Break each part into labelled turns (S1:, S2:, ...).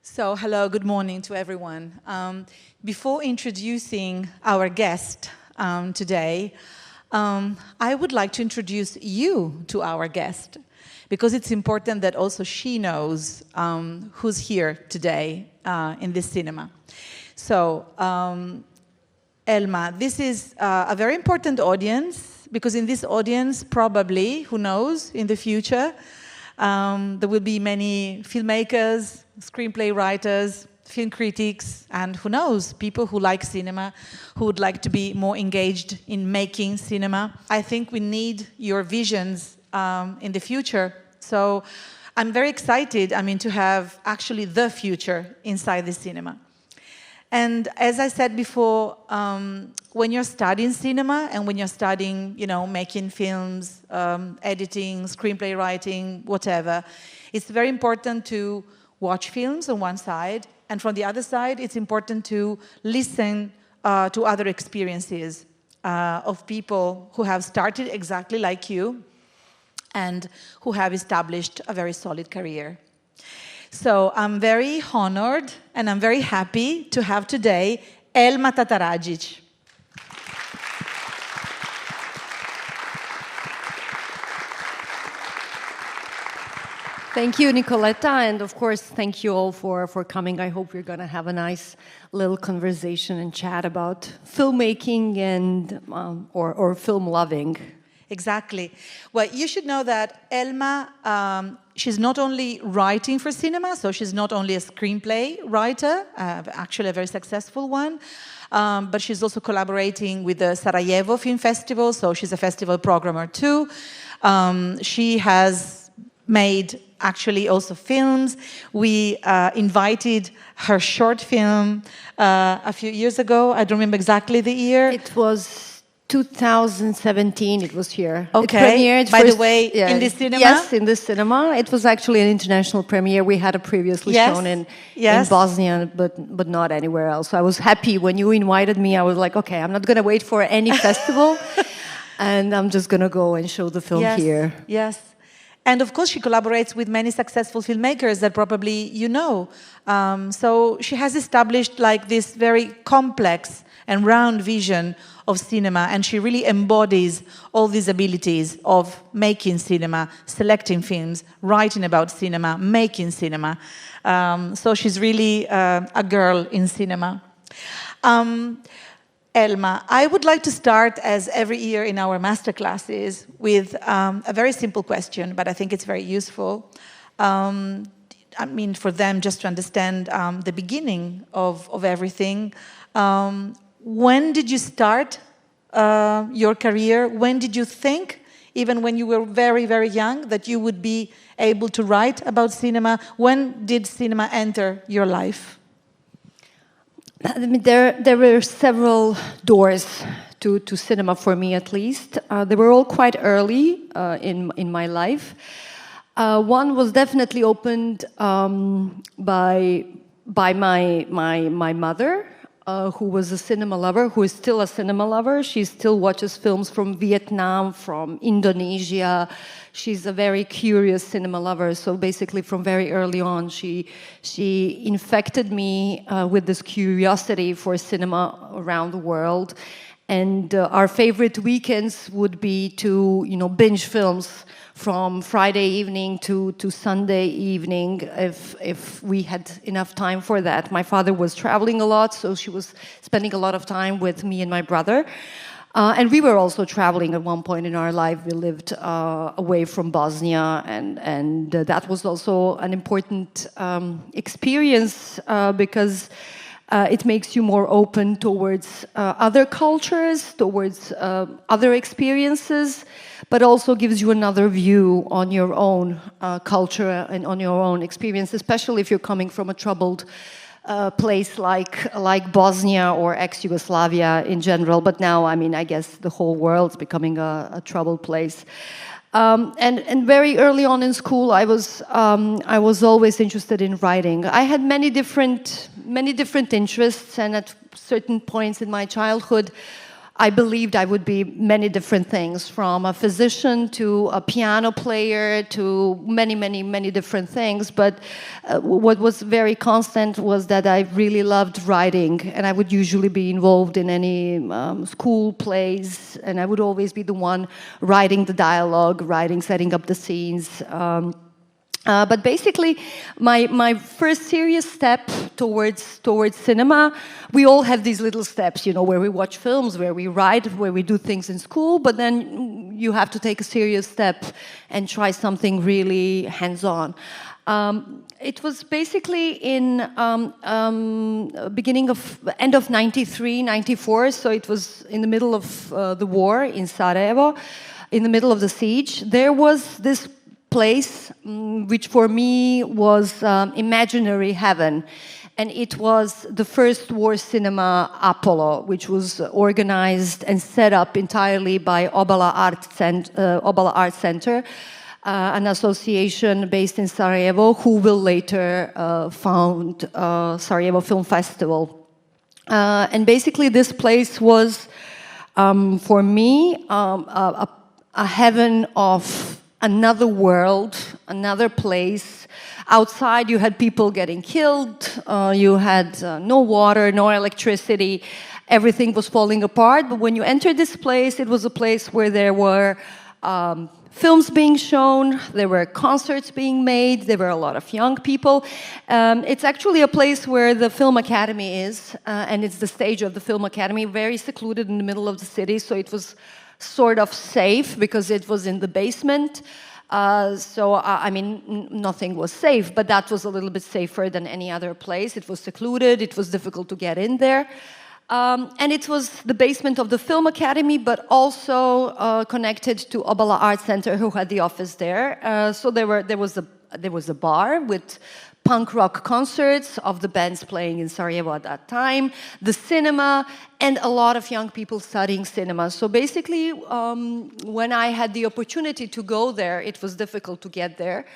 S1: So, hello, good morning to everyone. Before introducing our guest today, I would like to introduce you to our guest, because it's important that also she knows who's here today in this cinema. So, Elma, this is a very important audience, because in this audience, probably, who knows, in the future, there will be many filmmakers, screenplay writers, film critics, and who knows, people who like cinema, who would like to be more engaged in making cinema. I think we need your visions in the future. So I'm very excited, to have actually the future inside the cinema. And as I said before, when you're studying cinema and when you're studying, making films, editing, screenplay writing, whatever, it's very important to watch films on one side, and from the other side, it's important to listen to other experiences of people who have started exactly like you and who have established a very solid career. So I'm very honored and I'm very happy to have today Elma Tataragić.
S2: Thank you, Nicoletta, and of course, thank you all for coming. I hope we're going to have a nice little conversation and chat about filmmaking and or film loving.
S1: Exactly. Well, you should know that Elma, she's not only writing for cinema, so she's not only a screenplay writer, actually a very successful one, but she's also collaborating with the Sarajevo Film Festival, so she's a festival programmer too. She has made actually also films. We invited her short film a few years ago. I don't remember exactly the year.
S2: It was 2017, it was here.
S1: Okay.
S2: It premiered
S1: By the way, in this cinema?
S2: Yes, in this cinema. It was actually an international premiere. We had it previously shown in Bosnia, but not anywhere else. So I was happy when you invited me. I was like, okay, I'm not going to wait for any festival, and I'm just going to go and show the film here.
S1: Yes. And of course, she collaborates with many successful filmmakers that probably you know. So she has established like this very complex and round vision of cinema, and she really embodies all these abilities of making cinema, selecting films, writing about cinema, making cinema. So she's really a girl in cinema. Elma, I would like to start, as every year in our masterclasses, with a very simple question, but I think it's very useful. For them just to understand the beginning of everything. When did you start your career? When did you think, even when you were very, very young, that you would be able to write about cinema? When did cinema enter your life?
S2: There were several doors to cinema for me, at least. They were all quite early in my life. One was definitely opened by my mother, who was a cinema lover, who is still a cinema lover. She still watches films from Vietnam, from Indonesia. She's a very curious cinema lover. So basically, from very early on, she infected me with this curiosity for cinema around the world. And our favorite weekends would be to, binge films from Friday evening to Sunday evening, if we had enough time for that. My father was traveling a lot, so she was spending a lot of time with me and my brother. And we were also traveling at one point in our life. We lived away from Bosnia, and that was also an important experience because it makes you more open towards other cultures, towards other experiences, but also gives you another view on your own culture and on your own experience, especially if you're coming from a troubled place like Bosnia or ex-Yugoslavia in general. But now, I guess the whole world's becoming a troubled place. And very early on in school, I was always interested in writing. I had many different interests, and at certain points in my childhood, I believed I would be many different things, from a physician to a piano player to many, many, many different things. But what was very constant was that I really loved writing, and I would usually be involved in any school plays, and I would always be the one writing the dialogue, setting up the scenes. But basically, my first serious step towards cinema, we all have these little steps, where we watch films, where we write, where we do things in school, but then you have to take a serious step and try something really hands-on. It was basically in end of 93, 94, so it was in the middle of the war in Sarajevo, in the middle of the siege. There was this place which for me was imaginary heaven, and it was the first war cinema Apollo, which was organized and set up entirely by Obala Art Center, an association based in Sarajevo, who will later found Sarajevo Film Festival. And basically this place was for me a heaven of another world, another place. Outside you had people getting killed, you had no water, no electricity, everything was falling apart. But when you entered this place, it was a place where there were films being shown, there were concerts being made, there were a lot of young people. It's actually a place where the Film Academy is, and it's the stage of the Film Academy, very secluded in the middle of the city, so it was sort of safe because it was in the basement. I mean, nothing was safe, but that was a little bit safer than any other place. It was secluded, it was difficult to get in there. And it was the basement of the Film Academy, but also connected to Obala Art Center, who had the office there. So there was a bar with punk rock concerts of the bands playing in Sarajevo at that time, the cinema, and a lot of young people studying cinema. So basically, when I had the opportunity to go there, it was difficult to get there.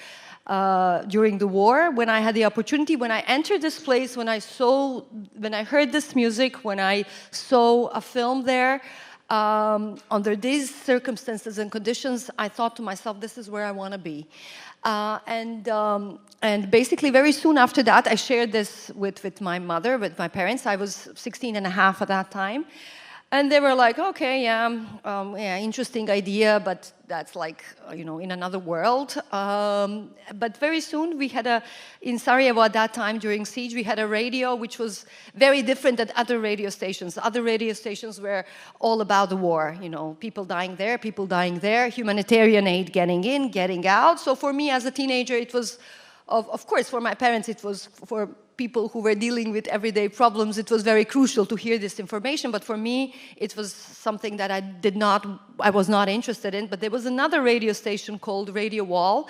S2: During the war, when I had the opportunity, when I entered this place, when I heard this music, when I saw a film there, under these circumstances and conditions, I thought to myself, this is where I want to be. And basically very soon after that, I shared this with my mother, with my parents. I was 16 and a half at that time. And they were like, okay, yeah, interesting idea, but that's like, in another world. But very soon we had in Sarajevo at that time during siege, we had a radio which was very different than other radio stations. Other radio stations were all about the war, people dying there, humanitarian aid getting in, getting out. So for me as a teenager, it was, of course, for my parents, it was for people who were dealing with everyday problems, it was very crucial to hear this information. But for me, it was something that I was not interested in. But there was another radio station called Radio Wall,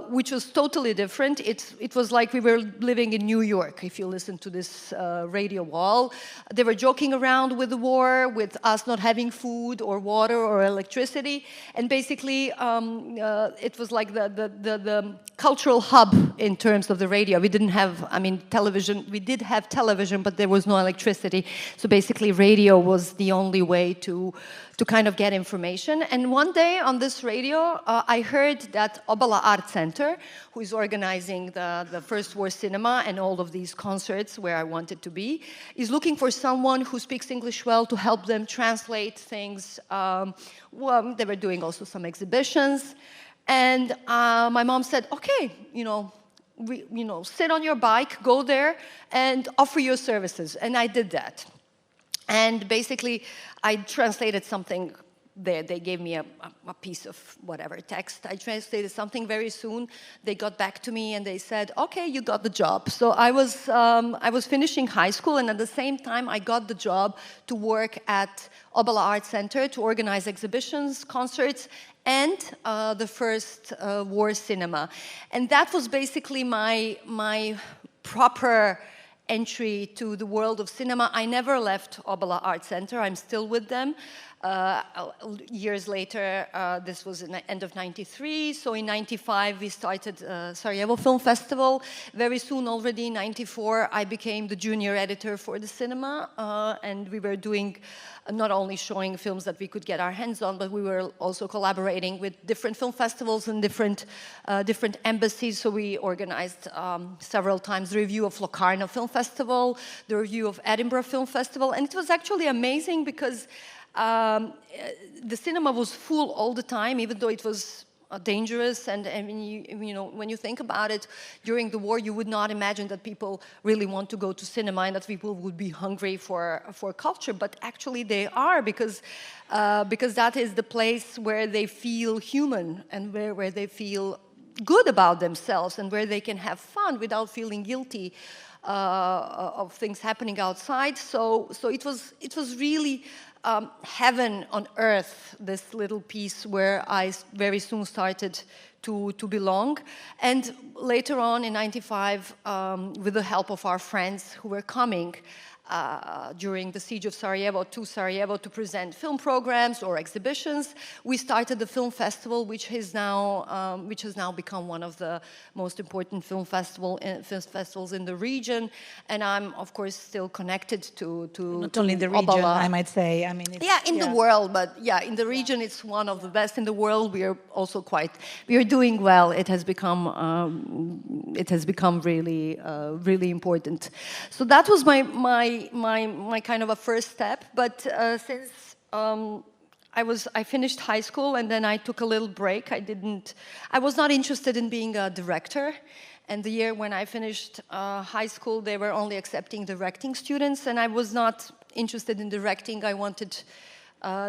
S2: which was totally different. It was like we were living in New York, if you listen to this Radio Wall. They were joking around with the war, with us not having food or water or electricity. And basically, it was like the cultural hub in terms of the radio. We didn't have, television. We did have television, but there was no electricity. So basically, radio was the only way to kind of get information. And one day on this radio, I heard that Obala Art Center, who is organizing the First War Cinema and all of these concerts where I wanted to be, is looking for someone who speaks English well to help them translate things. They were doing also some exhibitions. And my mom said, okay, sit on your bike, go there, and offer your services. And I did that. And basically, I translated something there. They gave me a piece of whatever text. I translated something very soon. They got back to me and they said, okay, you got the job. So I was finishing high school, and at the same time, I got the job to work at Obala Art Center to organize exhibitions, concerts, and the first war cinema. And that was basically my proper entry to the world of cinema. I never left Obala Art Center. I'm still with them. Years later, this was in the end of '93, so in '95 we started Sarajevo Film Festival. Very soon, already in '94, I became the junior editor for the cinema, and we were doing not only showing films that we could get our hands on, but we were also collaborating with different film festivals and different embassies. So we organized several times the review of Locarno Film Festival, the review of Edinburgh Film Festival, and it was actually amazing because the cinema was full all the time, even though it was dangerous. And I mean, you know, when you think about it, during the war, you would not imagine that people really want to go to cinema and that people would be hungry for culture. But actually, they are, because that is the place where they feel human and where they feel good about themselves and where they can have fun without feeling guilty of things happening outside. So it was really heaven on earth, this little piece where I very soon started to belong. And later on in '95, with the help of our friends who were coming during the siege of Sarajevo to present film programs or exhibitions, we started the film festival, which has now become one of the most important film festivals in the region. And I'm, of course, still connected to
S1: not only in the region,
S2: Obala.
S1: I might say. I mean,
S2: in the world, but in the region, it's one of the best in the world. We are also we are doing well. It has become really really important. So that was my kind of a first step. But since I finished high school and then I took a little break. I was not interested in being a director. And the year when I finished high school, they were only accepting directing students, and I was not interested in directing. I wanted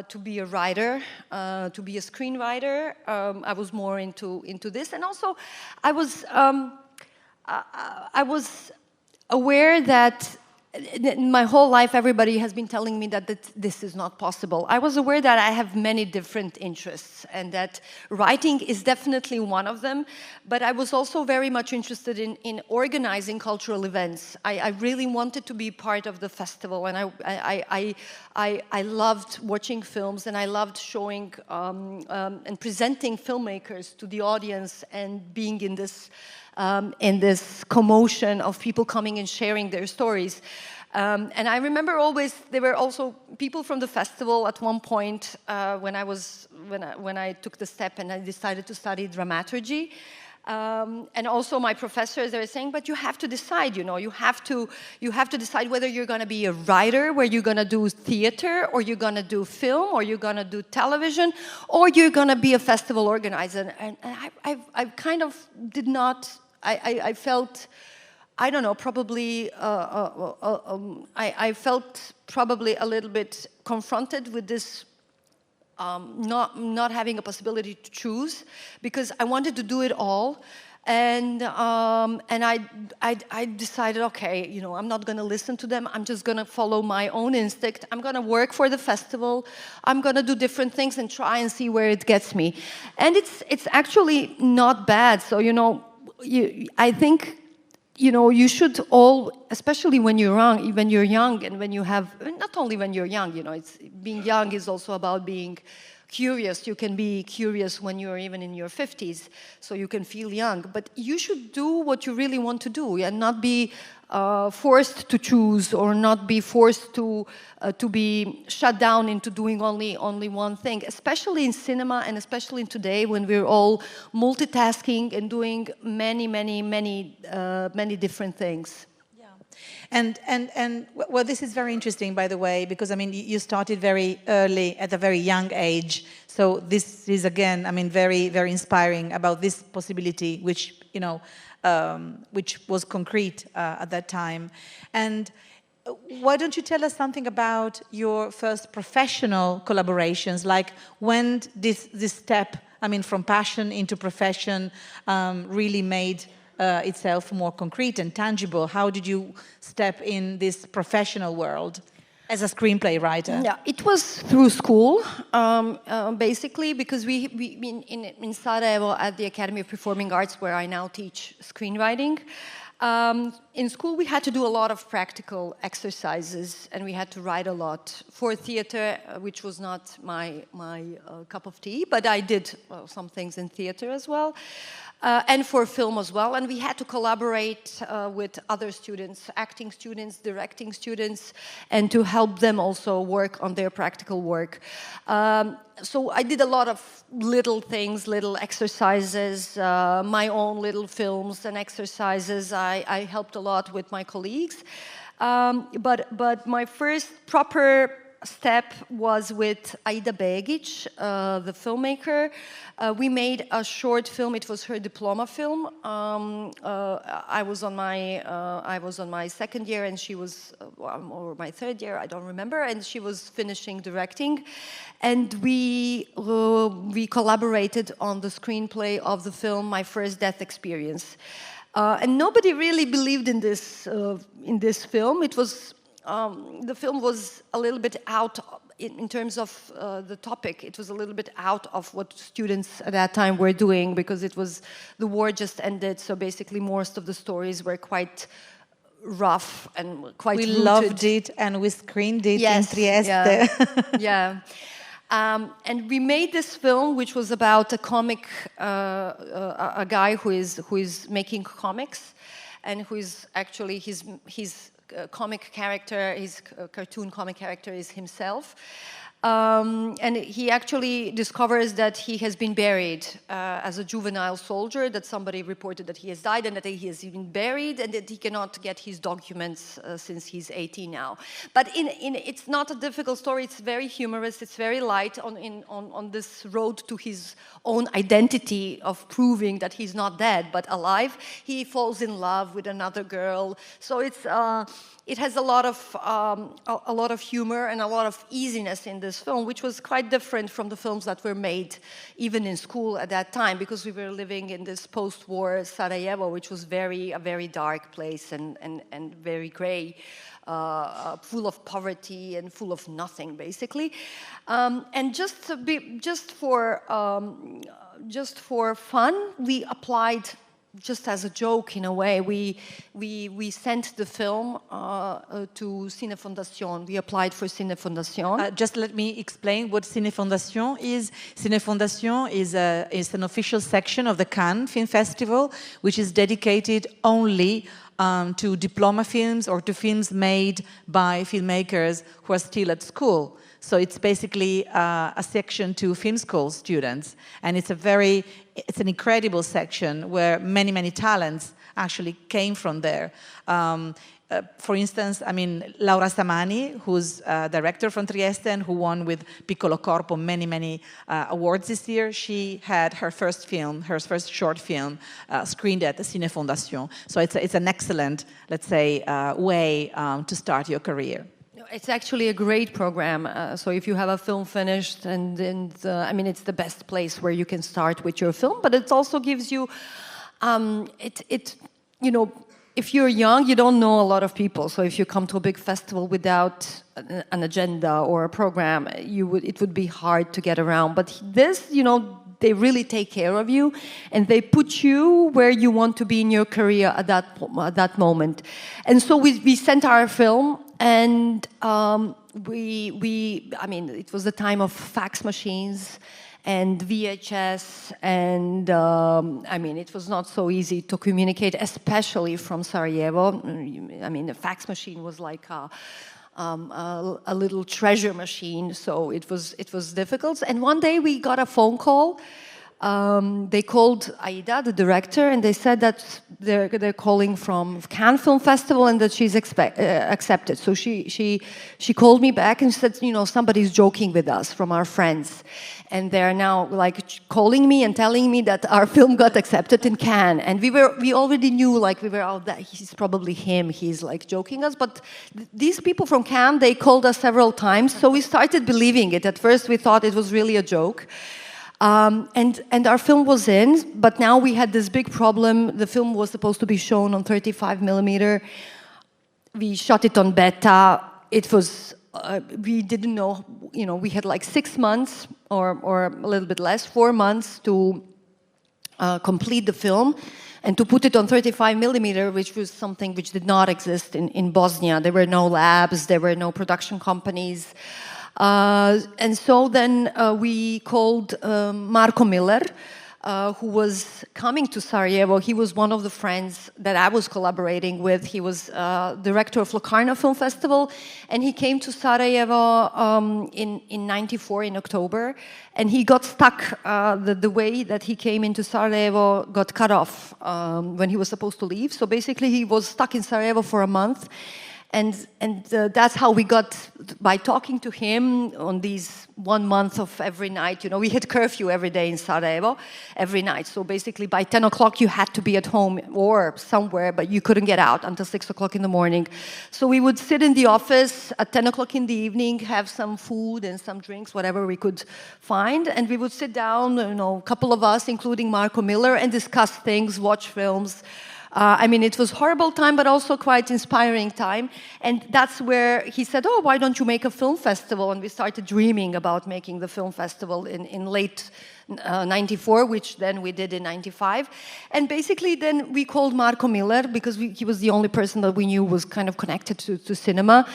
S2: to be a writer, to be a screenwriter. I was more into this, and also I was aware that my whole life everybody has been telling me that this is not possible. I was aware that I have many different interests and that writing is definitely one of them, but I was also very much interested in organizing cultural events. I really wanted to be part of the festival, and I loved watching films, and I loved showing and presenting filmmakers to the audience and being in this commotion of people coming and sharing their stories. And I remember always, there were also people from the festival at one point when I took the step and I decided to study dramaturgy. And also my professors, they were saying, but you have to decide, you have to decide whether you're going to be a writer, where you're going to do theater, or you're going to do film, or you're going to do television, or you're going to be a festival organizer. And I kind of did not, I felt, I don't know, probably, I felt probably a little bit confronted with this not having a possibility to choose, because I wanted to do it all, and I decided, okay, I'm not going to listen to them. I'm just going to follow my own instinct. I'm going to work for the festival. I'm going to do different things and try and see where it gets me. And it's actually not bad. So I think you should all, especially when you're young, and when you have, not only when you're young, it's being young is also about being curious. You can be curious when you're even in your 50s, so you can feel young. But you should do what you really want to do, and not be forced to choose, or not be forced to be shut down into doing only one thing, especially in cinema, and especially in today when we're all multitasking and doing many different things.
S1: Yeah, and well, this is very interesting, by the way, because I mean you started very early, at a very young age. So this is again, I mean, very very inspiring about this possibility, which which was concrete at that time. And why don't you tell us something about your first professional collaborations? Like, when this step, I mean, from passion into profession, really made itself more concrete and tangible? How did you step in this professional world as a screenplay writer?
S2: Yeah, it was through school, basically, because we in Sarajevo, at the Academy of Performing Arts, where I now teach screenwriting, In school, we had to do a lot of practical exercises, and we had to write a lot for theater, which was not my cup of tea, but I did some things in theater as well. And for film as well, and we had to collaborate with other students, acting students, directing students, and to help them also work on their practical work. So I did a lot of little things, little exercises, my own little films and exercises. I helped a lot with my colleagues, but my first proper step was with Aida Begić, the filmmaker. We made a short film. It was her diploma film. I was on my second year, and she was, or my third year, I don't remember. And she was finishing directing, and we collaborated on the screenplay of the film My First Death Experience. And nobody really believed in this film. It was. The film was a little bit out in terms of the topic. It was a little bit out of what students at that time were doing, because the war just ended. So basically, most of the stories were quite rough and quite rooted.
S1: We loved it, and we screened it in Trieste.
S2: Yeah. And we made this film, which was about a comic, a guy who is making comics, and who is actually his comic character, his cartoon comic character is himself. And he actually discovers that he has been buried as a juvenile soldier, that somebody reported that he has died and that he has been buried, and that he cannot get his documents since he's 18 now. But it's not a difficult story. It's very humorous. It's very light on this road to his own identity of proving that he's not dead but alive. He falls in love with another girl. So it has a lot of humor and a lot of easiness in this film, which was quite different from the films that were made even in school at that time, because we were living in this post-war Sarajevo, which was a very dark place and very gray, full of poverty and full of nothing, basically. And just for fun, we applied. Just as a joke, in a way, we sent the film to Cine Fondation. We applied for Cine Fondation.
S1: Just let me explain what Cine Fondation is. Cine Fondation is an official section of the Cannes Film Festival, which is dedicated only to diploma films or to films made by filmmakers who are still at school. So it's basically a section to film school students, and it's an incredible section where many talents actually came from there. For instance, Laura Samani, who's a director from Trieste and who won with Piccolo Corpo many awards this year, she had her first short film, screened at the Cine Fondation. So it's an excellent, let's say, way to start your career.
S2: It's actually a great program. So if you have a film finished, it's the best place where you can start with your film. But it also gives you, if you're young, you don't know a lot of people. So if you come to a big festival without an agenda or a program, it would be hard to get around. But this, they really take care of you, and they put you where you want to be in your career at that moment. And so we sent our film. And it was the time of fax machines and VHS, and it was not so easy to communicate, especially from Sarajevo. The fax machine was like a little treasure machine, so it was difficult. And one day we got a phone call. They called Aida, the director, and they said that they're calling from Cannes Film Festival and that she's accepted. So she called me back and said, somebody's joking with us from our friends, and they're now calling me and telling me that our film got accepted in Cannes. And we already knew that he's probably him. He's joking us. But these people from Cannes, they called us several times, so we started believing it. At first, we thought it was really a joke. And our film was in, but now we had this big problem. The film was supposed to be shown on 35 millimeter. We shot it on beta. It was, we didn't know, we had 6 months or a little bit less, 4 months to complete the film. and to put it on 35 millimeter, which was something which did not exist in Bosnia. There were no labs, there were no production companies. And so then we called Marko Miller, who was coming to Sarajevo. He was one of the friends that I was collaborating with. He was director of Locarno Film Festival, and he came to Sarajevo in '94 in October, and he got stuck. The way that he came into Sarajevo got cut off when he was supposed to leave. So basically, he was stuck in Sarajevo for a month. And that's how we got, by talking to him on these 1 month of every night. You know, we had curfew every day in Sarajevo, every night. So basically by 10 o'clock you had to be at home or somewhere, but you couldn't get out until 6 o'clock in the morning. So we would sit in the office at 10 o'clock in the evening, have some food and some drinks, whatever we could find. And we would sit down, you know, a couple of us, including Marko Miller, and discuss things, watch films. I mean, it was horrible time, but also quite inspiring time. And that's where he said, oh, why don't you make a film festival? And we started dreaming about making the film festival in late 94, which then we did in 95. And basically then we called Marko Miller because he was the only person that we knew was kind of connected to cinema.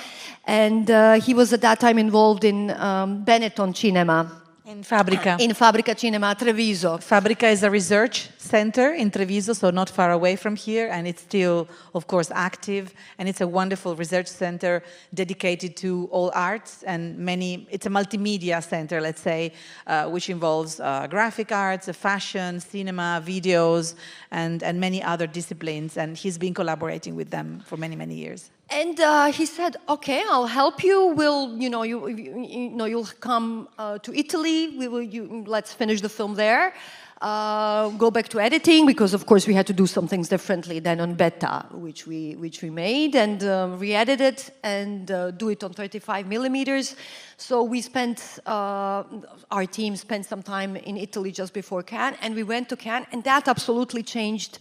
S2: And he was at that time involved in Benetton Cinema.
S1: In Fabrica.
S2: In Fabrica Cinema, Treviso.
S1: Fabrica is a research center in Treviso, so not far away from here, and it's still, of course, active. And it's a wonderful research center dedicated to all arts and it's a multimedia center, let's say, which involves graphic arts, fashion, cinema, videos, and many other disciplines. And he's been collaborating with them for many, many years.
S2: And he said, "Okay, I'll help you. You'll come to Italy. Let's finish the film there. Go back to editing because, of course, we had to do some things differently than on beta, which we made and re-edit it and do it on 35 millimeters. So we spent our team spent some time in Italy just before Cannes, and we went to Cannes, and that absolutely changed."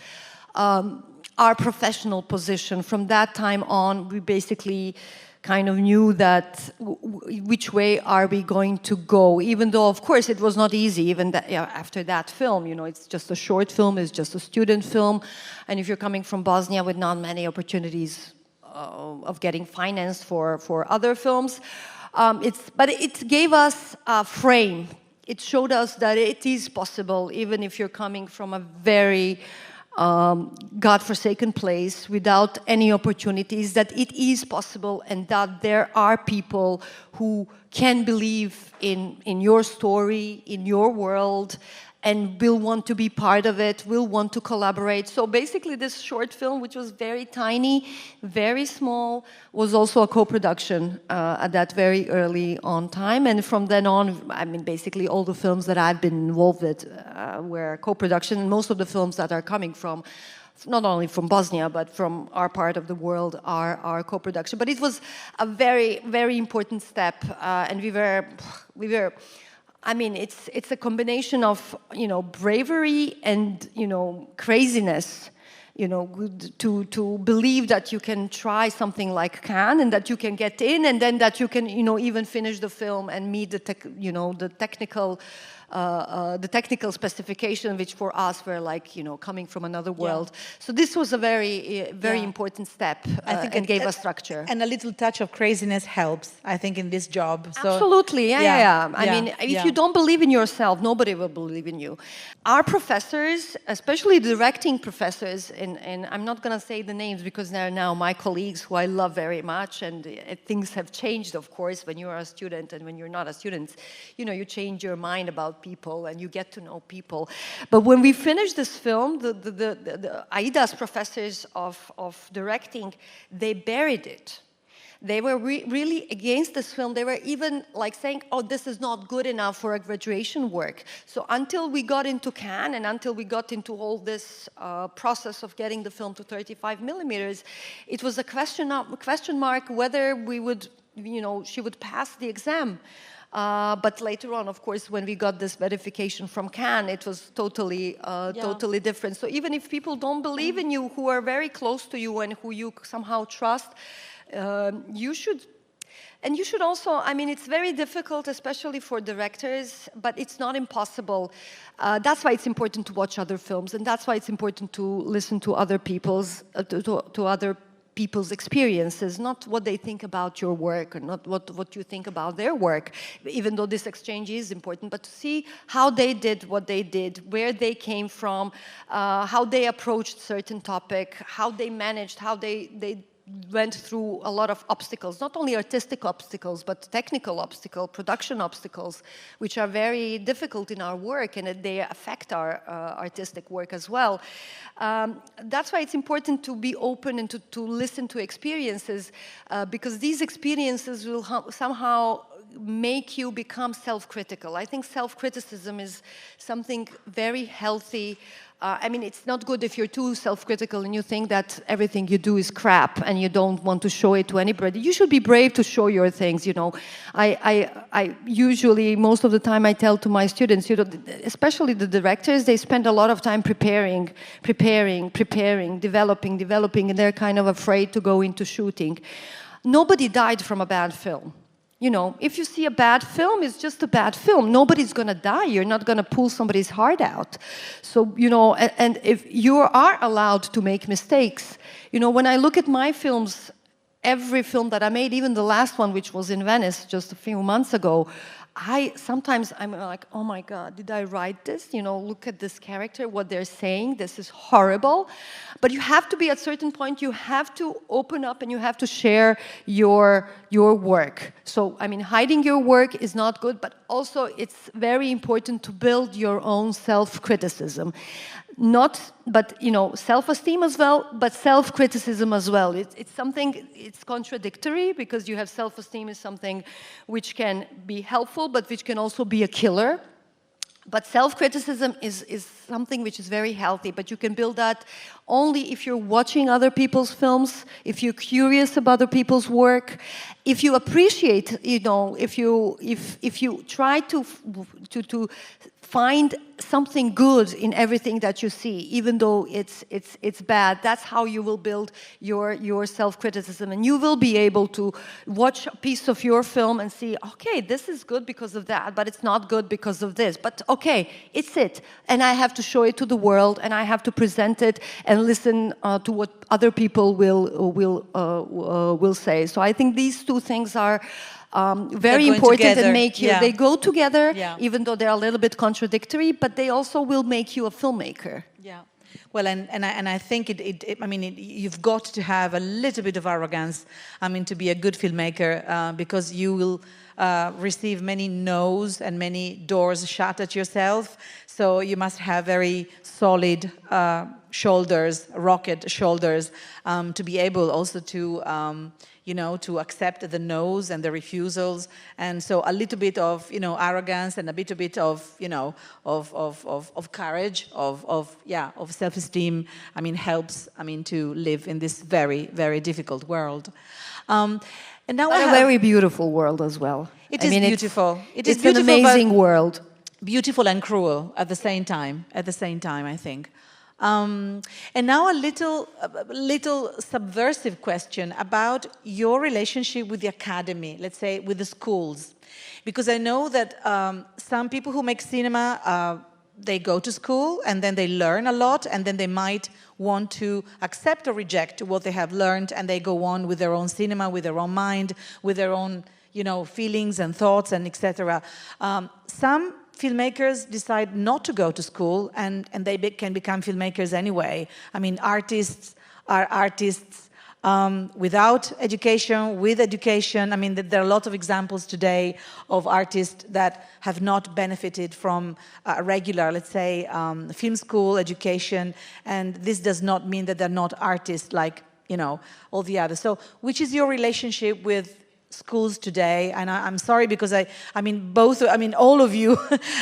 S2: Our professional position. From that time on, we basically kind of knew that which way are we going to go, even though, of course, it was not easy, even after that film. You know, it's just a short film, it's just a student film, and if you're coming from Bosnia with not many opportunities of getting finance for other films, but it gave us a frame. It showed us that it is possible, even if you're coming from a very God-forsaken place without any opportunities, that it is possible and that there are people who can believe in your story, in your world, and will want to be part of it, will want to collaborate. So basically this short film, which was very tiny, very small, was also a co-production at that very early on time. And from then on, I mean, basically all the films that I've been involved with were co-production. And most of the films that are coming from, not only from Bosnia, but from our part of the world are co-production. But it was a very, very important step. And we were I mean, it's a combination of, you know, bravery and, you know, craziness, you know, to believe that you can try something like Cannes and that you can get in, and then that you can, you know, even finish the film and meet the technical specification, which for us were like, you know, coming from another world. Yeah. So this was a very important step, I think, and gave us structure.
S1: And a little touch of craziness helps, I think, in this job. So,
S2: absolutely, yeah. I mean, if you don't believe in yourself, nobody will believe in you. Our professors, especially directing professors, and I'm not going to say the names because they're now my colleagues who I love very much, and things have changed, of course, when you are a student and when you're not a student. You know, you change your mind about people and you get to know people. But when we finished this film, the Aida's professors of directing, they buried it. They were really against this film. They were even like saying, oh, this is not good enough for a graduation work. So until we got into Cannes and until we got into all this process of getting the film to 35 millimeters, it was a question mark whether we would, you know, she would pass the exam. But later on, of course, when we got this verification from Cannes, it was totally different. So even if people don't believe in you, who are very close to you and who you somehow trust, you should And you should also, I mean, it's very difficult, especially for directors, but it's not impossible. That's why it's important to watch other films, and that's why it's important to listen to other people's, to other people's experiences, not what they think about your work, or not what you think about their work, even though this exchange is important, but to see how they did what they did, where they came from, how they approached certain topic, how they managed, how they went through a lot of obstacles, not only artistic obstacles, but technical obstacles, production obstacles, which are very difficult in our work, and they affect our artistic work as well. That's why it's important to be open and to listen to experiences, because these experiences will somehow make you become self-critical. I think self-criticism is something very healthy. I mean, it's not good if you're too self-critical and you think that everything you do is crap and you don't want to show it to anybody. You should be brave to show your things, you know. I usually, most of the time I tell to my students, you know, especially the directors, they spend a lot of time preparing, developing, and they're kind of afraid to go into shooting. Nobody died from a bad film. You know, if you see a bad film, it's just a bad film. Nobody's going to die. You're not going to pull somebody's heart out. So, you know, and if you are allowed to make mistakes, you know, when I look at my films, every film that I made, even the last one, which was in Venice just a few months ago, sometimes I'm like, oh my God, did I write this? You know, look at this character, what they're saying, this is horrible. But you have to be at a certain point, you have to open up and you have to share your work. So, I mean, hiding your work is not good, but also it's very important to build your own self-criticism. But you know, self-esteem as well, but self-criticism as well. It's something, it's contradictory, because you have self-esteem is something which can be helpful, but which can also be a killer. But self-criticism is something which is very healthy, but you can build that only if you're watching other people's films, if you're curious about other people's work, if you appreciate, you know, if you try to find something good in everything that you see, even though it's bad. That's how you will build your self-criticism, and you will be able to watch a piece of your film and see, okay, this is good because of that, but it's not good because of this. But okay, it's it, and I have to show it to the world, and I have to present it and listen to what other people will say. So I think these two things are very important
S1: together.
S2: And make you, they go together,
S1: even
S2: though they're a little bit contradictory, but they also will make you a filmmaker.
S1: Yeah. Well, and I think you've got to have a little bit of arrogance, I mean, to be a good filmmaker, because you will receive many no's and many doors shut at yourself. So you must have very solid shoulders, rocket shoulders, to be able also to to accept the no's and the refusals, and so a little bit of arrogance and a little bit of of courage, of self-esteem. I mean, helps. I mean, to live in this very, very difficult world. And now
S2: a very beautiful world as well.
S1: It is beautiful.
S2: It's an amazing world.
S1: Beautiful and cruel at the same time. I think. And now a little subversive question about your relationship with the academy, let's say with the schools, because I know that some people who make cinema, they go to school and then they learn a lot, and then they might want to accept or reject what they have learned, and they go on with their own cinema, with their own mind, with their own feelings and thoughts and etc. Some filmmakers decide not to go to school, and they can become filmmakers anyway. I mean, artists are artists without education, with education. I mean, there are a lot of examples today of artists that have not benefited from a regular, let's say, film school education, and this does not mean that they're not artists like, all the others. So which is your relationship with schools today? And I'm sorry, because all of you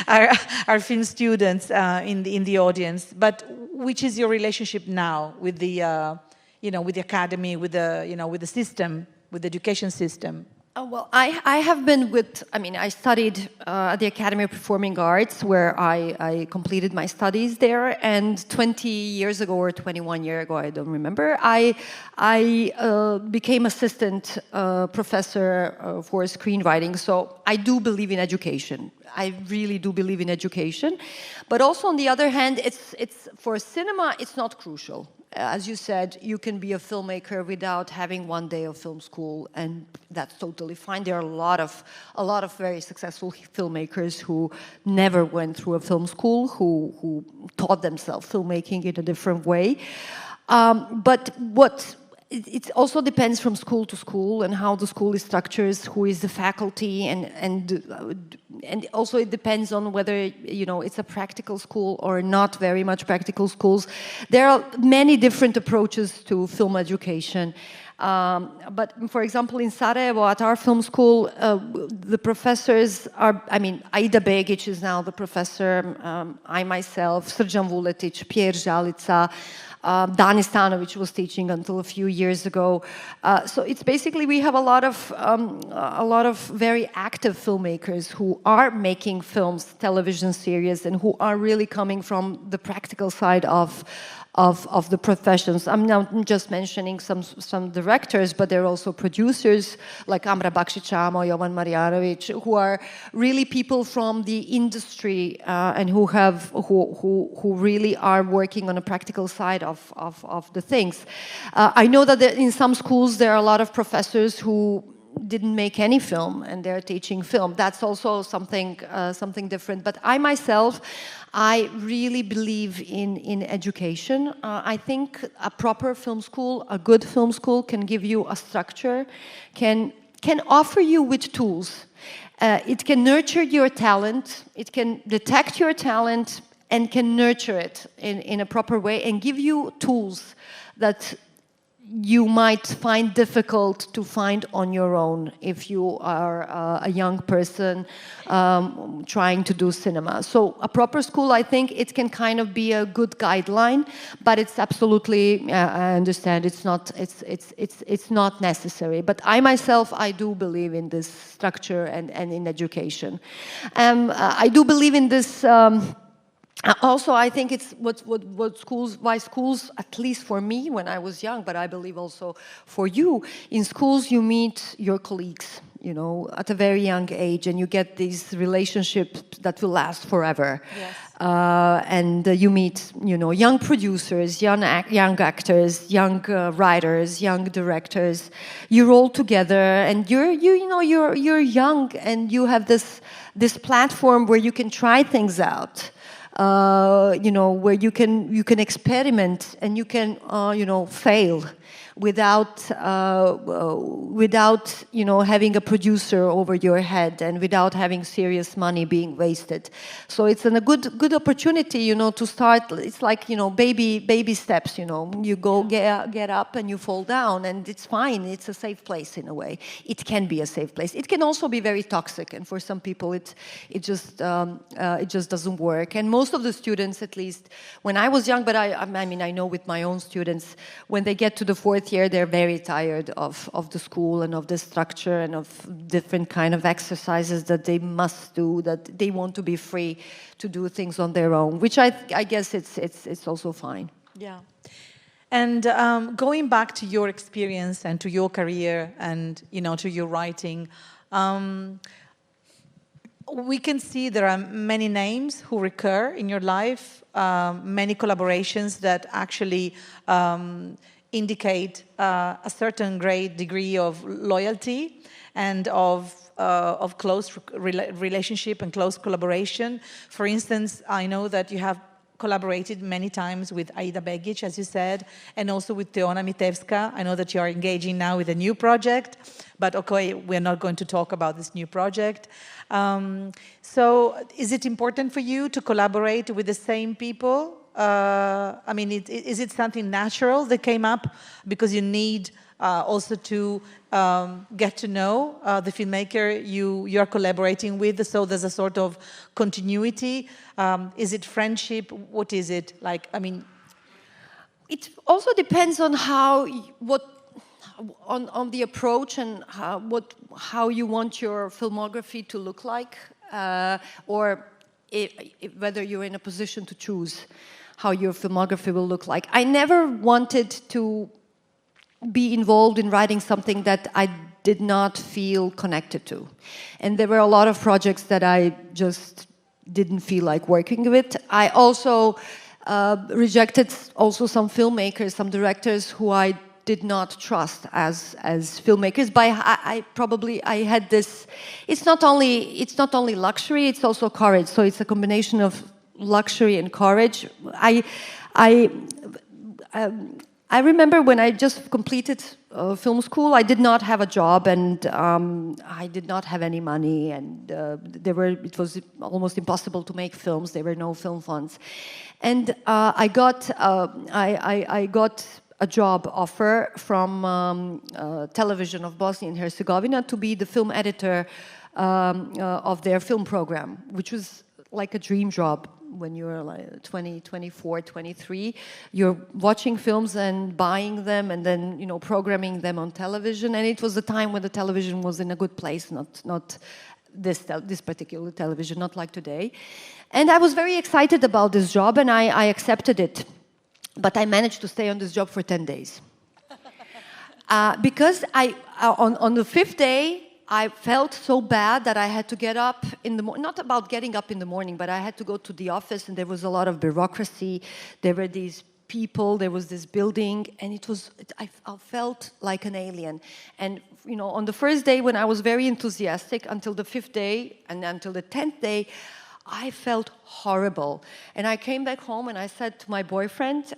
S1: are film students in the audience. But which is your relationship now with the with the academy, with the with the system, with the education system?
S2: Well, I have been with, I studied at the Academy of Performing Arts, where I completed my studies there, and 20 years ago or 21 years ago, I don't remember, I became assistant professor for screenwriting, so I do believe in education. I really do believe in education. But also, on the other hand, it's for cinema, it's not crucial. As you said, you can be a filmmaker without having one day of film school, and that's totally fine. There are a lot of very successful filmmakers who never went through a film school, who taught themselves filmmaking in a different way. But it also depends from school to school and how the school is structured, who is the faculty, and also it depends on whether it's a practical school or not very much practical schools. There are many different approaches to film education. But for example, in Sarajevo, at our film school, the professors are, Aida Begić is now the professor, I myself, Srđan Vuletić, Pierre Žalica, Danis Stanović was teaching until a few years ago. So it's basically, we have a lot of very active filmmakers who are making films, television series, and who are really coming from the practical side of the professions. I'm now just mentioning some directors, but there are also producers like Amra Bakšićamo, Jovan Marjanović, who are really people from the industry and who really are working on a practical side of the things. I know that in some schools there are a lot of professors who didn't make any film and they're teaching film. That's also something different. But I really believe in education. I think a proper film school, a good film school, can give you a structure, can offer you with tools. It can nurture your talent, it can detect your talent, and can nurture it in a proper way and give you tools that you might find difficult to find on your own if you are a young person trying to do cinema. So a proper school, I think it can kind of be a good guideline, but it's absolutely, I understand, it's not necessary. But I myself, I do believe in this structure and in education. I do believe in this. Also, I think it's why schools, at least for me when I was young, but I believe also for you, in schools you meet your colleagues, at a very young age, and you get these relationships that will last forever.
S1: Yes.
S2: And you meet, young producers, young actors, young writers, young directors. You're all together, and you're young, and you have this platform where you can try things out. Where you can experiment and you can fail without having a producer over your head and without having serious money being wasted. So it's a good opportunity, to start. It's like, baby steps, you go get up and you fall down, and it's fine. It's a safe place in a way. It can be a safe place. It can also be very toxic, and for some people it just doesn't work. And most of the students, at least when I was young, but I know with my own students, when they get to the fourth year, they're very tired of the school and of the structure and of different kind of exercises that they must do, that they want to be free to do things on their own, which I guess it's also fine.
S1: Yeah. And going back to your experience and to your career and, to your writing, we can see there are many names who recur in your life, many collaborations that actually indicate a certain great degree of loyalty and of close relationship and close collaboration. For instance, I know that you have collaborated many times with Aida Begić, as you said, and also with Teona Mitevska. I know that you are engaging now with a new project, but okay, we're not going to talk about this new project. So is it important for you to collaborate with the same people? Is it something natural that came up because you need also to get to know the filmmaker you are collaborating with, so there's a sort of continuity? Is it friendship? What is it like?
S2: It also depends on on the approach and how you want your filmography to look like, or whether you're in a position to choose how your filmography will look like. I never wanted to be involved in writing something that I did not feel connected to. And there were a lot of projects that I just didn't feel like working with. I also rejected also some filmmakers, some directors who I did not trust as filmmakers. But I had this. It's not only luxury; it's also courage. So it's a combination of luxury and courage. I remember when I just completed film school, I did not have a job, and I did not have any money, and it was almost impossible to make films. There were no film funds, and I got a job offer from television of Bosnia and Herzegovina to be the film editor of their film program, which was like a dream job. When you're like 20, 24, 23, you're watching films and buying them and then, programming them on television. And it was a time when the television was in a good place, not this particular television, not like today. And I was very excited about this job, and I accepted it. But I managed to stay on this job for 10 days. Because on the 5th day, I felt so bad that I had to get up in the morning. Not about getting up in the morning, but I had to go to the office, and there was a lot of bureaucracy. There were these people, there was this building, and I felt like an alien. And, on the first day when I was very enthusiastic, until the 5th day and until the 10th day, I felt horrible. And I came back home and I said to my boyfriend,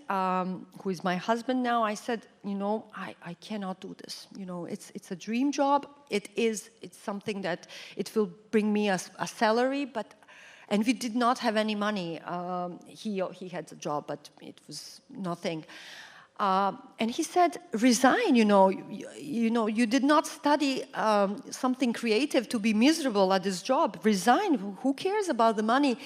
S2: who is my husband now, I said, I cannot do this. It's a dream job. It's something that it will bring me a salary, and we did not have any money. He had a job, but it was nothing. And he said, resign, you did not study something creative to be miserable at this job. Resign, who cares about the money?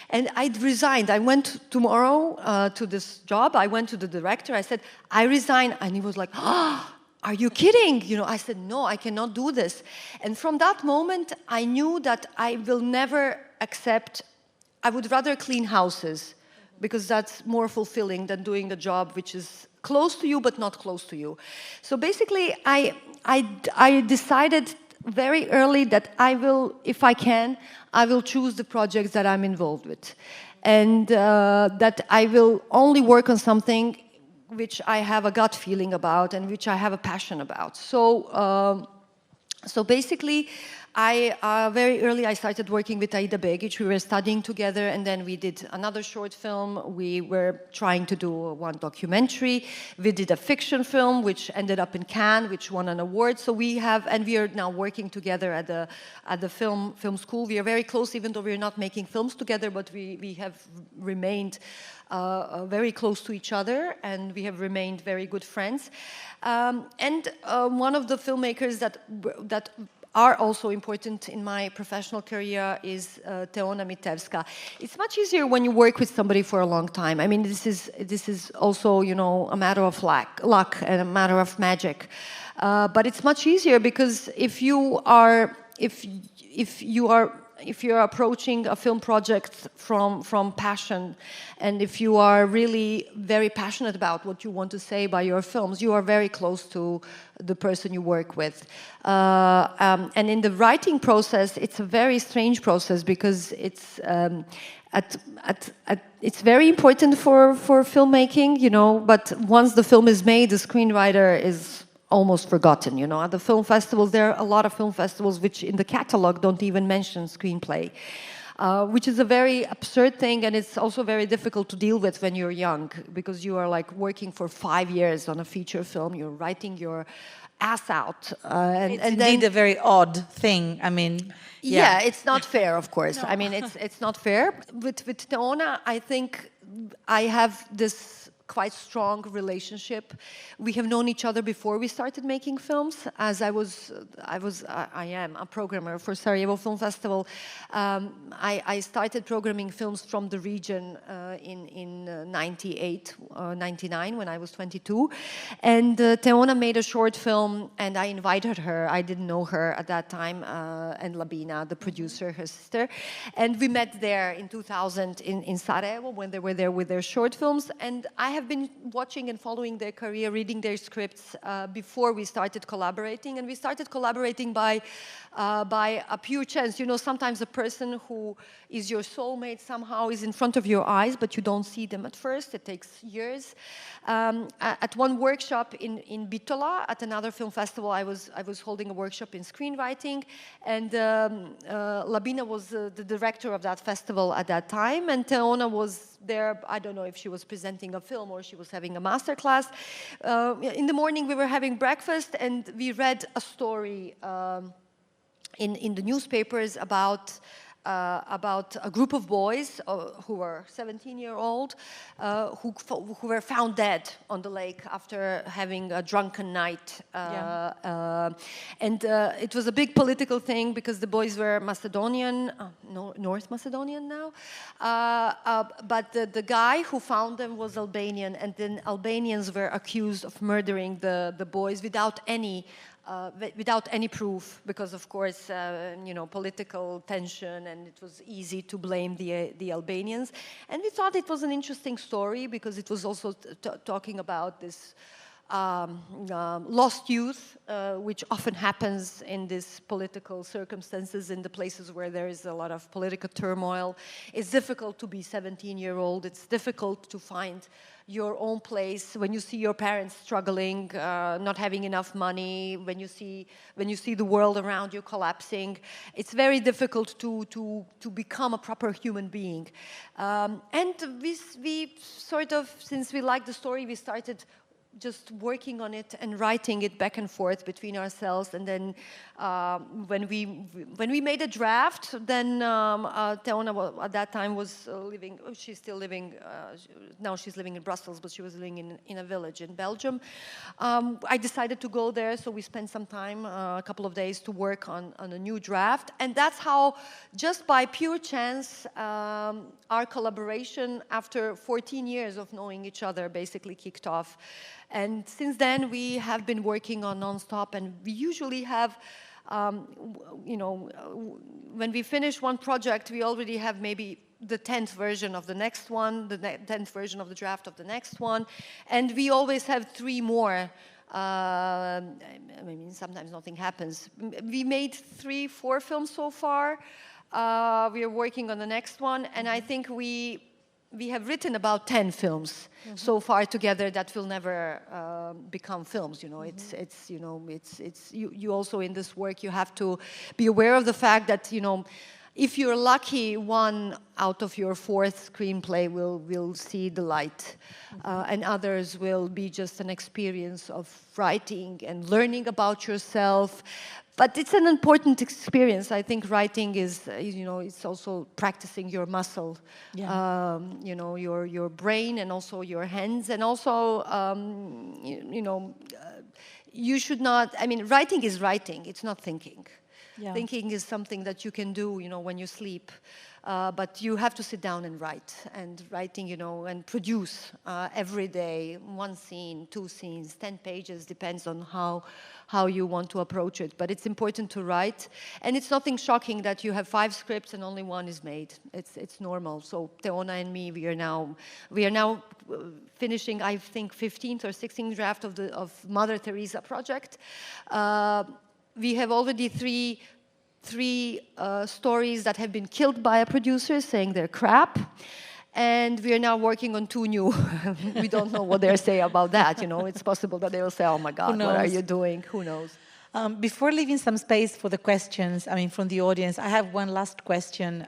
S2: And I resigned. I went tomorrow to this job. I went to the director. I said, I resign. And he was like, are you kidding? I said, no, I cannot do this. And from that moment, I knew that I will never accept, I would rather clean houses, because that's more fulfilling than doing a job which is close to you but not close to you. So basically, I decided very early that I will, if I can, I will choose the projects that I'm involved with, and that I will only work on something which I have a gut feeling about and which I have a passion about. So basically, very early I started working with Aida Begić. We were studying together, and then we did another short film. We were trying to do one documentary. We did a fiction film, which ended up in Cannes, which won an award. So we are now working together at the film school. We are very close, even though we are not making films together, but we have remained very close to each other, and we have remained very good friends. And one of the filmmakers that are also important in my professional career is Teona Mitevska. It's much easier when you work with somebody for a long time. I mean, this is also, a matter of luck and a matter of magic. But it's much easier because if you are approaching a film project from passion, and if you are really very passionate about what you want to say by your films, you are very close to the person you work with. And in the writing process, it's a very strange process because it's it's very important for filmmaking, but once the film is made, the screenwriter is almost forgotten. At the film festivals, there are a lot of film festivals which in the catalog don't even mention screenplay, which is a very absurd thing, and it's also very difficult to deal with when you're young, because you are like working for 5 years on a feature film, you're writing your ass out.
S1: It's indeed a very odd thing. I mean,
S2: yeah, it's not fair, of course. No. I mean, it's not fair. With Teona, I think I have this quite strong relationship. We have known each other before we started making films. As I am a programmer for Sarajevo Film Festival. I started programming films from the region in 98, 99 when I was 22. And Teona made a short film and I invited her. I didn't know her at that time, and Labina, the producer, her sister. And we met there in 2000 in Sarajevo when they were there with their short films. And I have been watching and following their career, reading their scripts before we started collaborating. And we started collaborating by a pure chance. You know, sometimes a person who is your soulmate somehow is in front of your eyes, but you don't see them at first. It takes years. At one workshop in Bitola, at another film festival, I was holding a workshop in screenwriting, and Labina was the director of that festival at that time, and Teona was there. I don't know if she was presenting a film or she was having a masterclass. In the morning, we were having breakfast, and we read a story in the newspapers about a group of boys who were 17-year-old who were found dead on the lake after having a drunken night. And it was a big political thing because the boys were Macedonian, North Macedonian now. But the guy who found them was Albanian, and then Albanians were accused of murdering the boys without any proof, because of course, you know, political tension, and it was easy to blame the Albanians. And we thought it was an interesting story because it was also talking about this lost youth, which often happens in these political circumstances in the places where there is a lot of political turmoil. It's difficult to be 17-year-old. It's difficult to find your own place when you see your parents struggling, not having enough money, when you see the world around you collapsing. It's very difficult to become a proper human being. And we sort of, since we liked the story, we started just working on it and writing it back and forth between ourselves. And then when we made a draft, then Teona at that time was living, she's still living, now she's living in Brussels, but she was living in a village in Belgium. I decided to go there, so we spent some time, a couple of days, to work on a new draft. And that's how, just by pure chance, our collaboration after 14 years of knowing each other basically kicked off. And since then, we have been working on non-stop, and we usually have, you know, when we finish one project, we already have maybe the 10th version of the next one, the 10th version of the draft of the next one, and we always have 3 more. I mean, sometimes nothing happens. We made 3-4 films so far. We are working on the next one, and I think we have written about 10 films so far together that will never become films. You know, you also in this work you have to be aware of the fact that, you know, if you're lucky, 1 out of your 4th screenplay will see the light, and others will be just an experience of writing and learning about yourself. But it's an important experience. I think writing is, you know, it's also practicing your muscle, you know, your brain and also your hands. And also, you know, you should not, I mean, writing is writing, it's not thinking. Yeah. Thinking is something that you can do, you know, when you sleep. But you have to sit down and write. And writing, you know, and produce every day, 1 scene, 2 scenes, 10 pages, depends on how you want to approach it. But it's important to write. And it's nothing shocking that you have 5 scripts and only 1 is made. It's normal. So Teona and me, we are now finishing, I think, 15th or 16th draft of Mother Teresa project. We have already three stories that have been killed by a producer saying they're crap. And we are now working on 2 new. We don't know what they'll say about that. You know, it's possible that they will say, oh my God, what are you doing? Who knows?
S1: Before leaving some space for the questions, I mean, from the audience, I have one last question.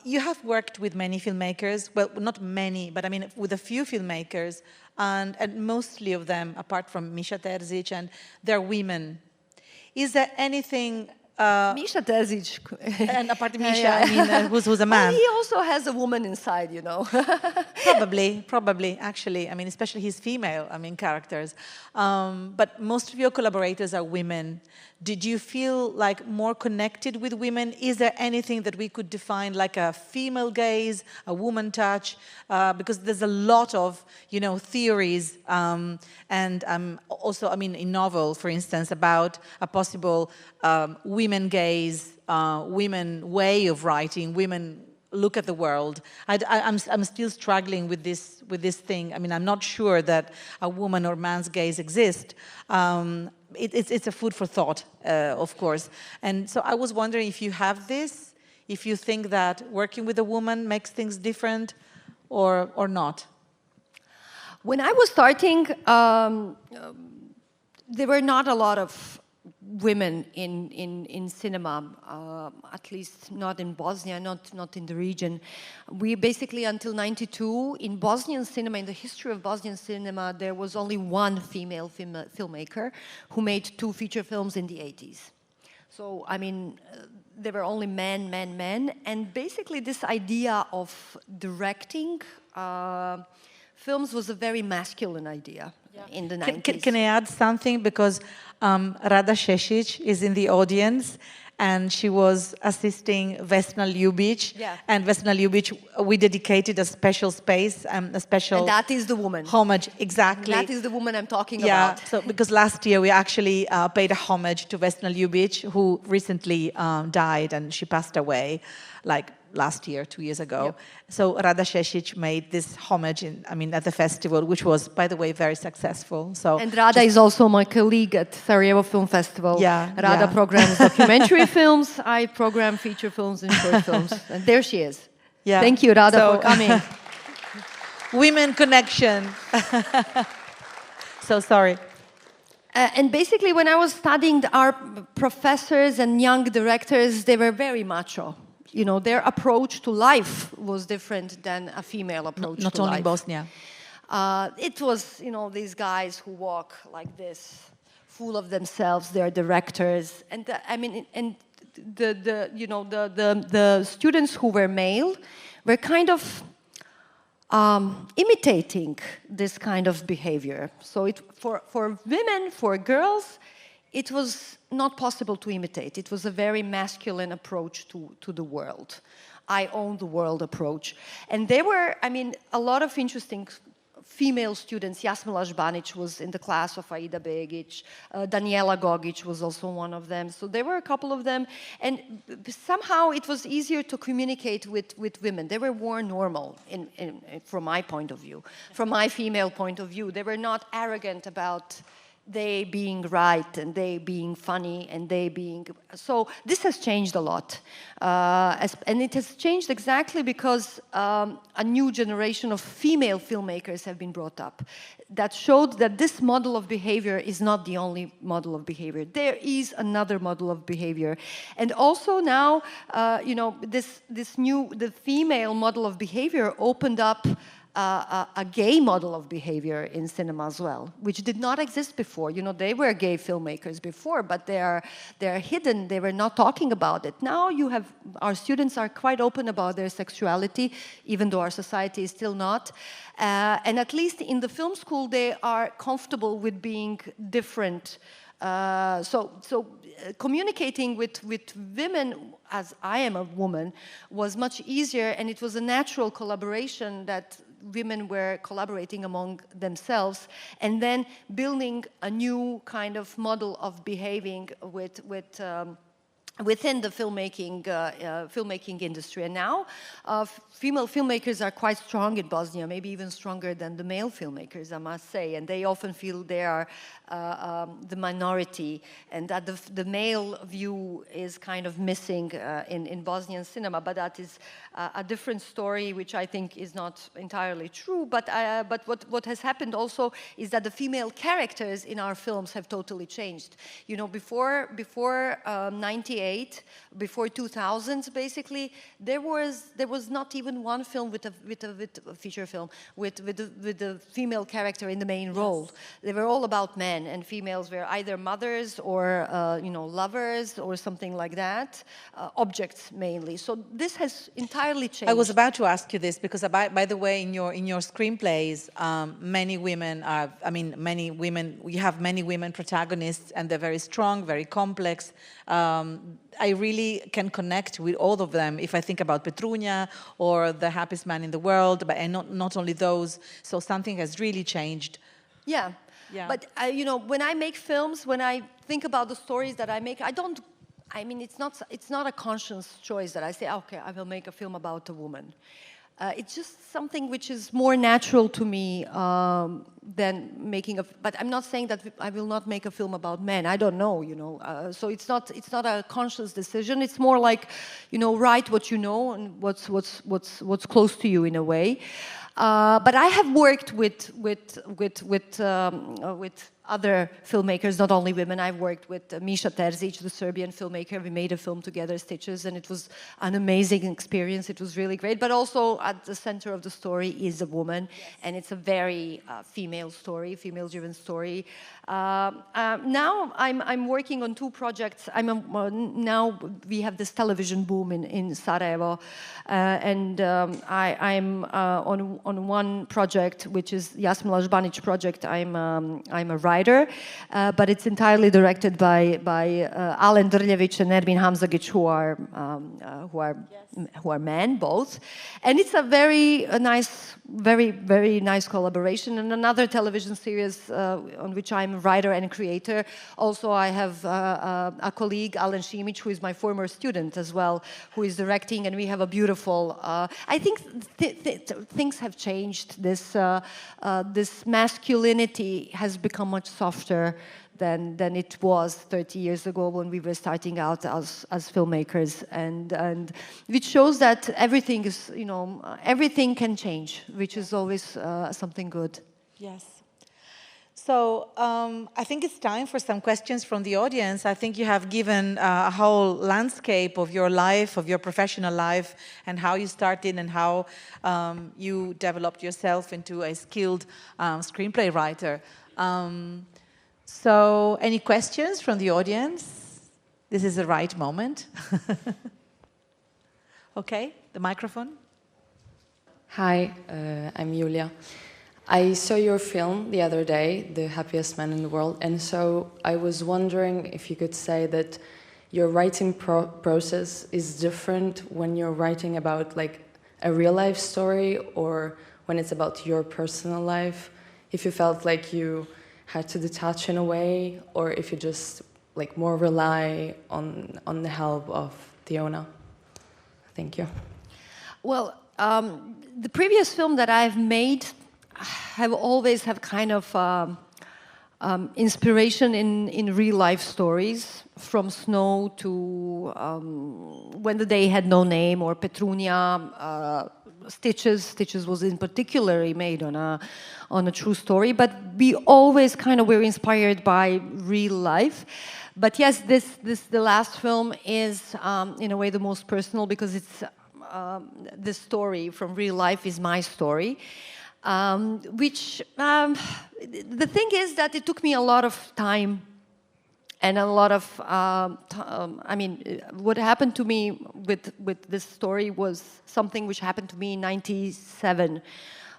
S1: You have worked with many filmmakers, well, not many, but I mean, with a few filmmakers, and mostly of them, apart from Misha Terzic, and they're women. Is there anything
S2: Misha Terzic.
S1: And apart from Misha, I mean, who's a man.
S2: Well, he also has a woman inside, you know.
S1: Probably, actually. I mean, especially his female, I mean, characters. But most of your collaborators are women. Did you feel like more connected with women? Is there anything that we could define like a female gaze, a woman touch? Because there's a lot of, you know, theories and also, I mean, in novel, for instance, about a possible women gaze, women way of writing, women look at the world. I'm still struggling with this thing. I mean, I'm not sure that a woman or man's gaze exist. It's a food for thought, of course. And so I was wondering if you have this, if you think that working with a woman makes things different or not.
S2: When I was starting, there were not a lot of women in cinema, at least not in Bosnia, not in the region. We basically, until '92, in Bosnian cinema, in the history of Bosnian cinema, there was only one female filmmaker who made 2 feature films in the '80s. So, I mean, there were only men, and basically this idea of directing films was a very masculine idea in the 90s.
S1: Can I add something? Because Rada Šešić is in the audience, and she was assisting Vesna Ljubić.
S2: Yeah.
S1: And Vesna Ljubić, we dedicated a special space, a special...
S2: And that is the woman.
S1: Homage, exactly.
S2: That is the woman I'm talking about.
S1: Yeah, so because last year we actually paid a homage to Vesna Ljubić, who recently died, and she passed away, like last year, 2 years ago.
S2: Yep.
S1: So Rada Šešić made this homage, at the festival, which was, by the way, very successful. So
S2: and Rada is also my colleague at Sarajevo Film Festival.
S1: Yeah,
S2: Rada programs documentary films. I program feature films and short films. And there she is.
S1: Yeah.
S2: Thank you, Rada, for coming.
S1: Women connection. So sorry.
S2: And basically, when I was studying, our professors and young directors, they were very macho. You know, their approach to life was different than a female approach to life.
S1: Not only in Bosnia.
S2: It was, you know, these guys who walk like this, full of themselves. They're directors, and the students who were male were kind of imitating this kind of behavior. So for women, for girls, it was not possible to imitate. It was a very masculine approach to the world. I own the world approach. And there were, a lot of interesting female students. Jasmila Žbanić was in the class of Aida Begić. Daniela Gogić was also one of them. So there were a couple of them. And somehow it was easier to communicate with women. They were more normal from my point of view. From my female point of view, they were not arrogant about they being right and they being funny and they being... So this has changed a lot. And it has changed exactly because a new generation of female filmmakers have been brought up that showed that this model of behavior is not the only model of behavior. There is another model of behavior. And also now, the female model of behavior opened up a gay model of behavior in cinema as well, which did not exist before. You know, they were gay filmmakers before, but they're hidden. They were not talking about it. Now our students are quite open about their sexuality, even though our society is still not. And at least in the film school, they are comfortable with being different. Communicating with women, as I am a woman, was much easier, and it was a natural collaboration that women were collaborating among themselves and then building a new kind of model of behaving within the filmmaking industry. And now female filmmakers are quite strong in Bosnia, maybe even stronger than the male filmmakers, I must say, and they often feel they are the minority, and that the male view is kind of missing in Bosnian cinema, but that is a different story, which I think is not entirely true. But what has happened also is that the female characters in our films have totally changed. You know, before 98, 1998, before 2000, basically, there was not even one film with a feature film with a female character in the main role. They were all about men, and females were either mothers or lovers or something like that, objects mainly. So this has entirely changed.
S1: I was about to ask you this because, by the way, in your screenplays, many women are. I mean, many women. You have many women protagonists, and they're very strong, very complex. I really can connect with all of them if I think about Petrunia or The Happiest Man in the World, but and not only those. So something has really changed.
S2: Yeah. But when I make films, when I think about the stories that I make, I mean, it's not a conscious choice that I say, okay, I will make a film about a woman. It's just something which is more natural to me than making a. But I'm not saying that I will not make a film about men. I don't know, So it's not a conscious decision. It's more like, write what you know and what's close to you in a way. But I have worked with other filmmakers, not only women. I've worked with Misha Terzic, the Serbian filmmaker. We made a film together, Stitches, and it was an amazing experience. It was really great. But also at the center of the story is a woman, and it's a very female story, female-driven story. Now I'm working on two projects. Now we have this television boom in Sarajevo, and I'm on one project, which is Jasmila Žbanić project. I'm a writer. But it's entirely directed by Alen Drljević and Ermin Hamzagić, who are men both, and it's a very nice collaboration. And another television series on which I'm a writer and creator. Also, I have a colleague, Alen Šimić, who is my former student as well, who is directing, and we have a beautiful. I think things have changed. This masculinity has become much softer than it was 30 years ago when we were starting out as filmmakers, and which shows that everything is, everything can change, which is always something good.
S1: Yes. So I think it's time for some questions from the audience. I think you have given a whole landscape of your life, of your professional life, and how you started and how you developed yourself into a skilled screenplay writer. So any questions from the audience? This is the right moment. Okay, the microphone.
S3: Hi, I'm Julia. I saw your film the other day, The Happiest Man in the World, and so I was wondering if you could say that your writing process is different when you're writing about like a real life story or when it's about your personal life, if you felt like you had to detach in a way, or if you just like more rely on the help of Tiona. Thank you.
S2: Well, the previous film that I've made have always have kind of inspiration in real life stories, from Snow to When the Day Had No Name, or Petrunia. Stitches was in particularly made on a true story, but we always kind of were inspired by real life. But yes, the last film is in a way the most personal, because it's the story from real life is my story. The thing is that it took me a lot of time and a lot of, I mean, what happened to me with this story was something which happened to me in 97,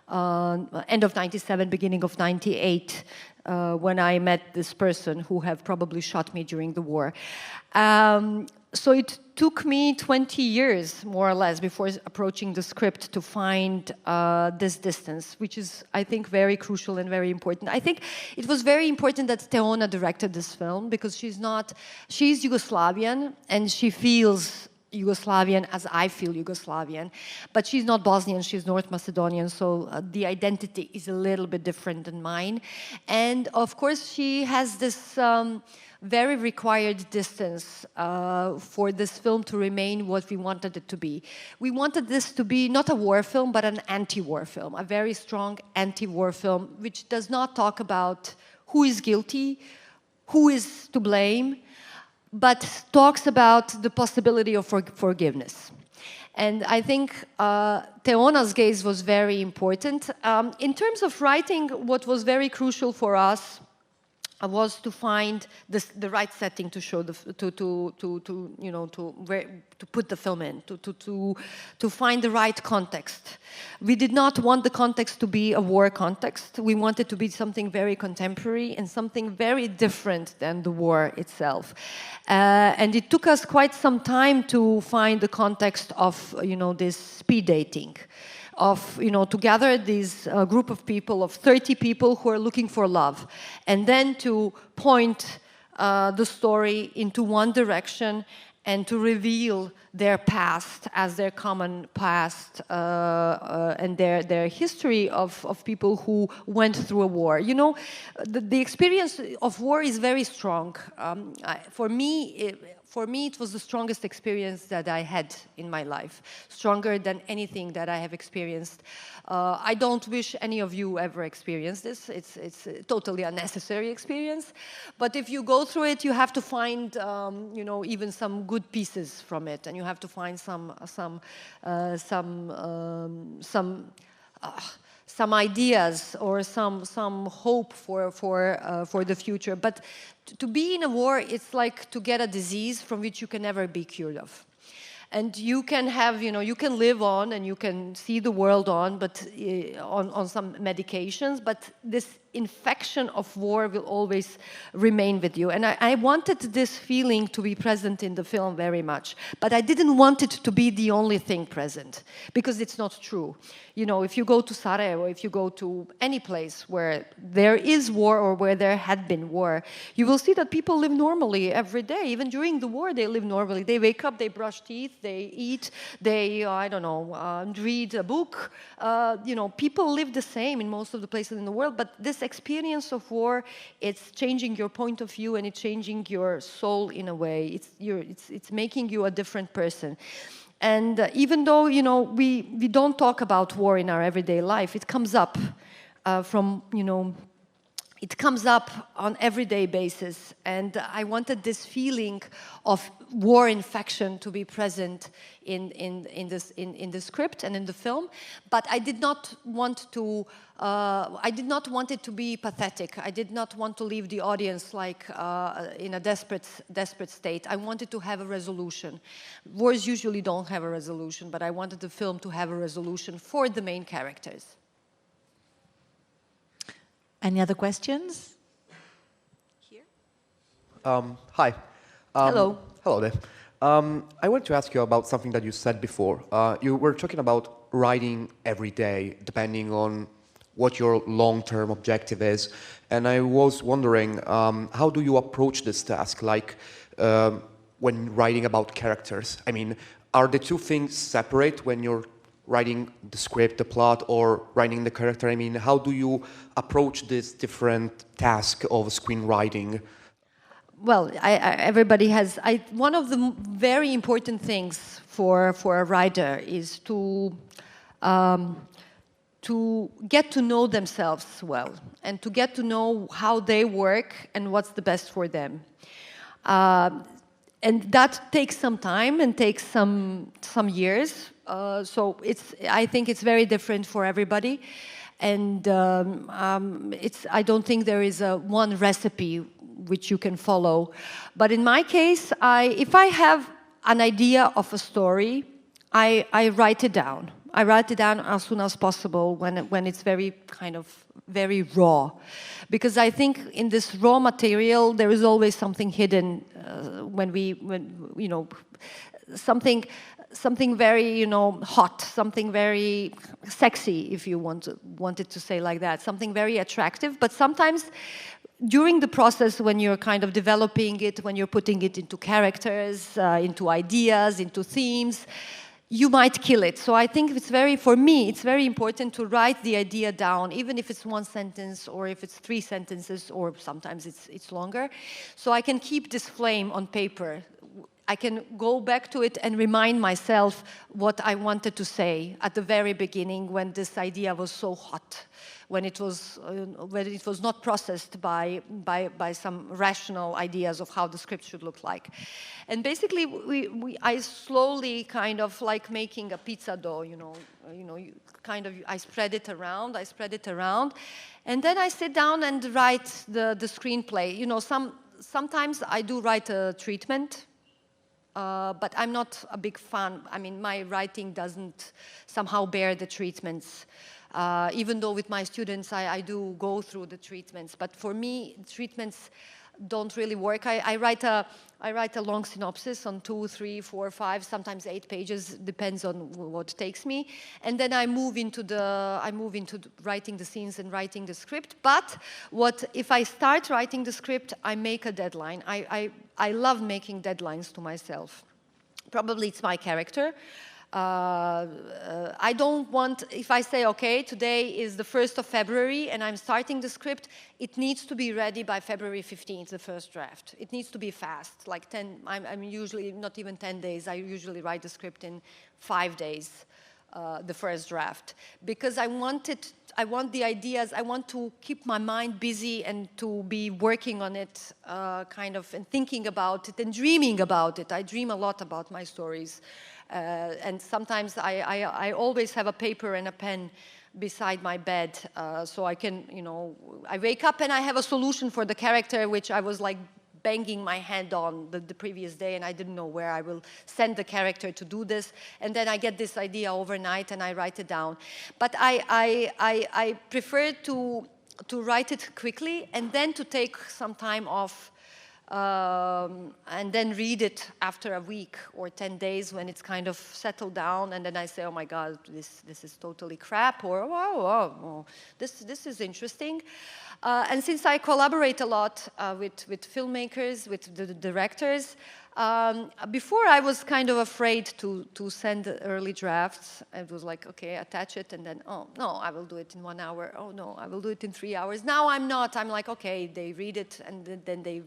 S2: end of 97, beginning of 98, when I met this person who have probably shot me during the war. So it took me 20 years, more or less, before approaching the script to find this distance, which is, I think, very crucial and very important. I think it was very important that Teona directed this film, because she's Yugoslavian, and she feels Yugoslavian as I feel Yugoslavian, but she's not Bosnian, she's North Macedonian, so the identity is a little bit different than mine. And of course, she has this very required distance for this film to remain what we wanted it to be. We wanted this to be not a war film, but an anti-war film, a very strong anti-war film, which does not talk about who is guilty, who is to blame, but talks about the possibility of forgiveness. And I think Teona's gaze was very important. In terms of writing, what was very crucial for us was to find the right setting to show to put the film in, to find the right context. We did not want the context to be a war context. We wanted to be something very contemporary and something very different than the war itself. And it took us quite some time to find the context of this speed dating, of, to gather this group of people, of 30 people who are looking for love, and then to point the story into one direction and to reveal their past as their common past and their history of people who went through a war. The experience of war is very strong. For me, it was the strongest experience that I had in my life, stronger than anything that I have experienced. I don't wish any of you ever experience this. It's a totally unnecessary experience. But if you go through it, you have to find, even some good pieces from it, and you have to find some ideas or some hope for the future. But to be in a war, it's like to get a disease from which you can never be cured of. And you can have, you can live on and you can see the world on, but on some medications, but this infection of war will always remain with you. And I wanted this feeling to be present in the film very much, but I didn't want it to be the only thing present, because it's not true. If you go to Sarajevo, if you go to any place where there is war or where there had been war, you will see that people live normally every day. Even during the war, they live normally. They wake up, they brush teeth, they eat, they, read a book. People live the same in most of the places in the world, but this experience of war, it's changing your point of view and it's changing your soul in a way. It's making you a different person. And even though, we don't talk about war in our everyday life, it comes up it comes up on everyday basis. And I wanted this feeling of war infection to be present in the script and in the film, but I did not want it to be pathetic. I did not want to leave the audience like in a desperate state. I wanted to have a resolution. Wars usually don't have a resolution, but I wanted the film to have a resolution for the main characters.
S1: Any other questions? Here.
S4: Hi.
S2: Hello.
S4: Hello there. I want to ask you about something that you said before. You were talking about writing every day, depending on what your long-term objective is. And I was wondering, how do you approach this task? Like, when writing about characters? I mean, are the two things separate when you're writing the script, the plot, or writing the character? I mean, how do you approach this different task of screenwriting?
S2: Well, everybody has... one of the very important things for a writer is to get to know themselves well and to get to know how they work and what's the best for them. And that takes some time and takes some years. So I think it's very different for everybody. And I don't think there is one recipe which you can follow. But in my case, if I have an idea of a story, I write it down. I write it down as soon as possible when it's very raw. Because I think in this raw material, there is always something hidden something very, hot, something very sexy, if you wanted to say like that, something very attractive. But sometimes during the process, when you're kind of developing it, when you're putting it into characters, into ideas, into themes, you might kill it. So I think for me, it's very important to write the idea down, even if it's one sentence or if it's 3 sentences, or sometimes it's longer. So I can keep this flame on paper. I can go back to it and remind myself what I wanted to say at the very beginning when this idea was so hot, when it was not processed by some rational ideas of how the script should look like. And basically, I slowly kind of like making a pizza dough, I spread it around, and then I sit down and write the screenplay. Sometimes I do write a treatment, but I'm not a big fan. I mean, my writing doesn't somehow bear the treatments. Even though with my students I do go through the treatments, but for me treatments don't really work. I write a long synopsis on 2, 3, 4, 5, sometimes 8 pages, depends on what takes me, and then I move into writing the scenes and writing the script. But if I start writing the script, I make a deadline. I love making deadlines to myself. Probably it's my character. I don't want, if I say, okay, today is the 1st of February and I'm starting the script, it needs to be ready by February 15th, the first draft. It needs to be fast, like I'm usually, not even 10 days, I usually write the script in 5 days, the first draft. Because I want the ideas, I want to keep my mind busy and to be working on it, and thinking about it and dreaming about it. I dream a lot about my stories. And sometimes I always have a paper and a pen beside my bed, so I can, I wake up and I have a solution for the character which I was like banging my hand on the previous day, and I didn't know where I will send the character to do this, and then I get this idea overnight and I write it down. But I prefer to write it quickly and then to take some time off, and then read it after a week or 10 days when it's kind of settled down, and then I say, oh my God, this is totally crap, or oh, this is interesting. And since I collaborate a lot with filmmakers, with the directors, before I was kind of afraid to send early drafts. It was like, okay, attach it, and then, oh, no, I will do it in 1 hour. Oh, no, I will do it in 3 hours. Now I'm not. I'm like, okay, they read it, and then they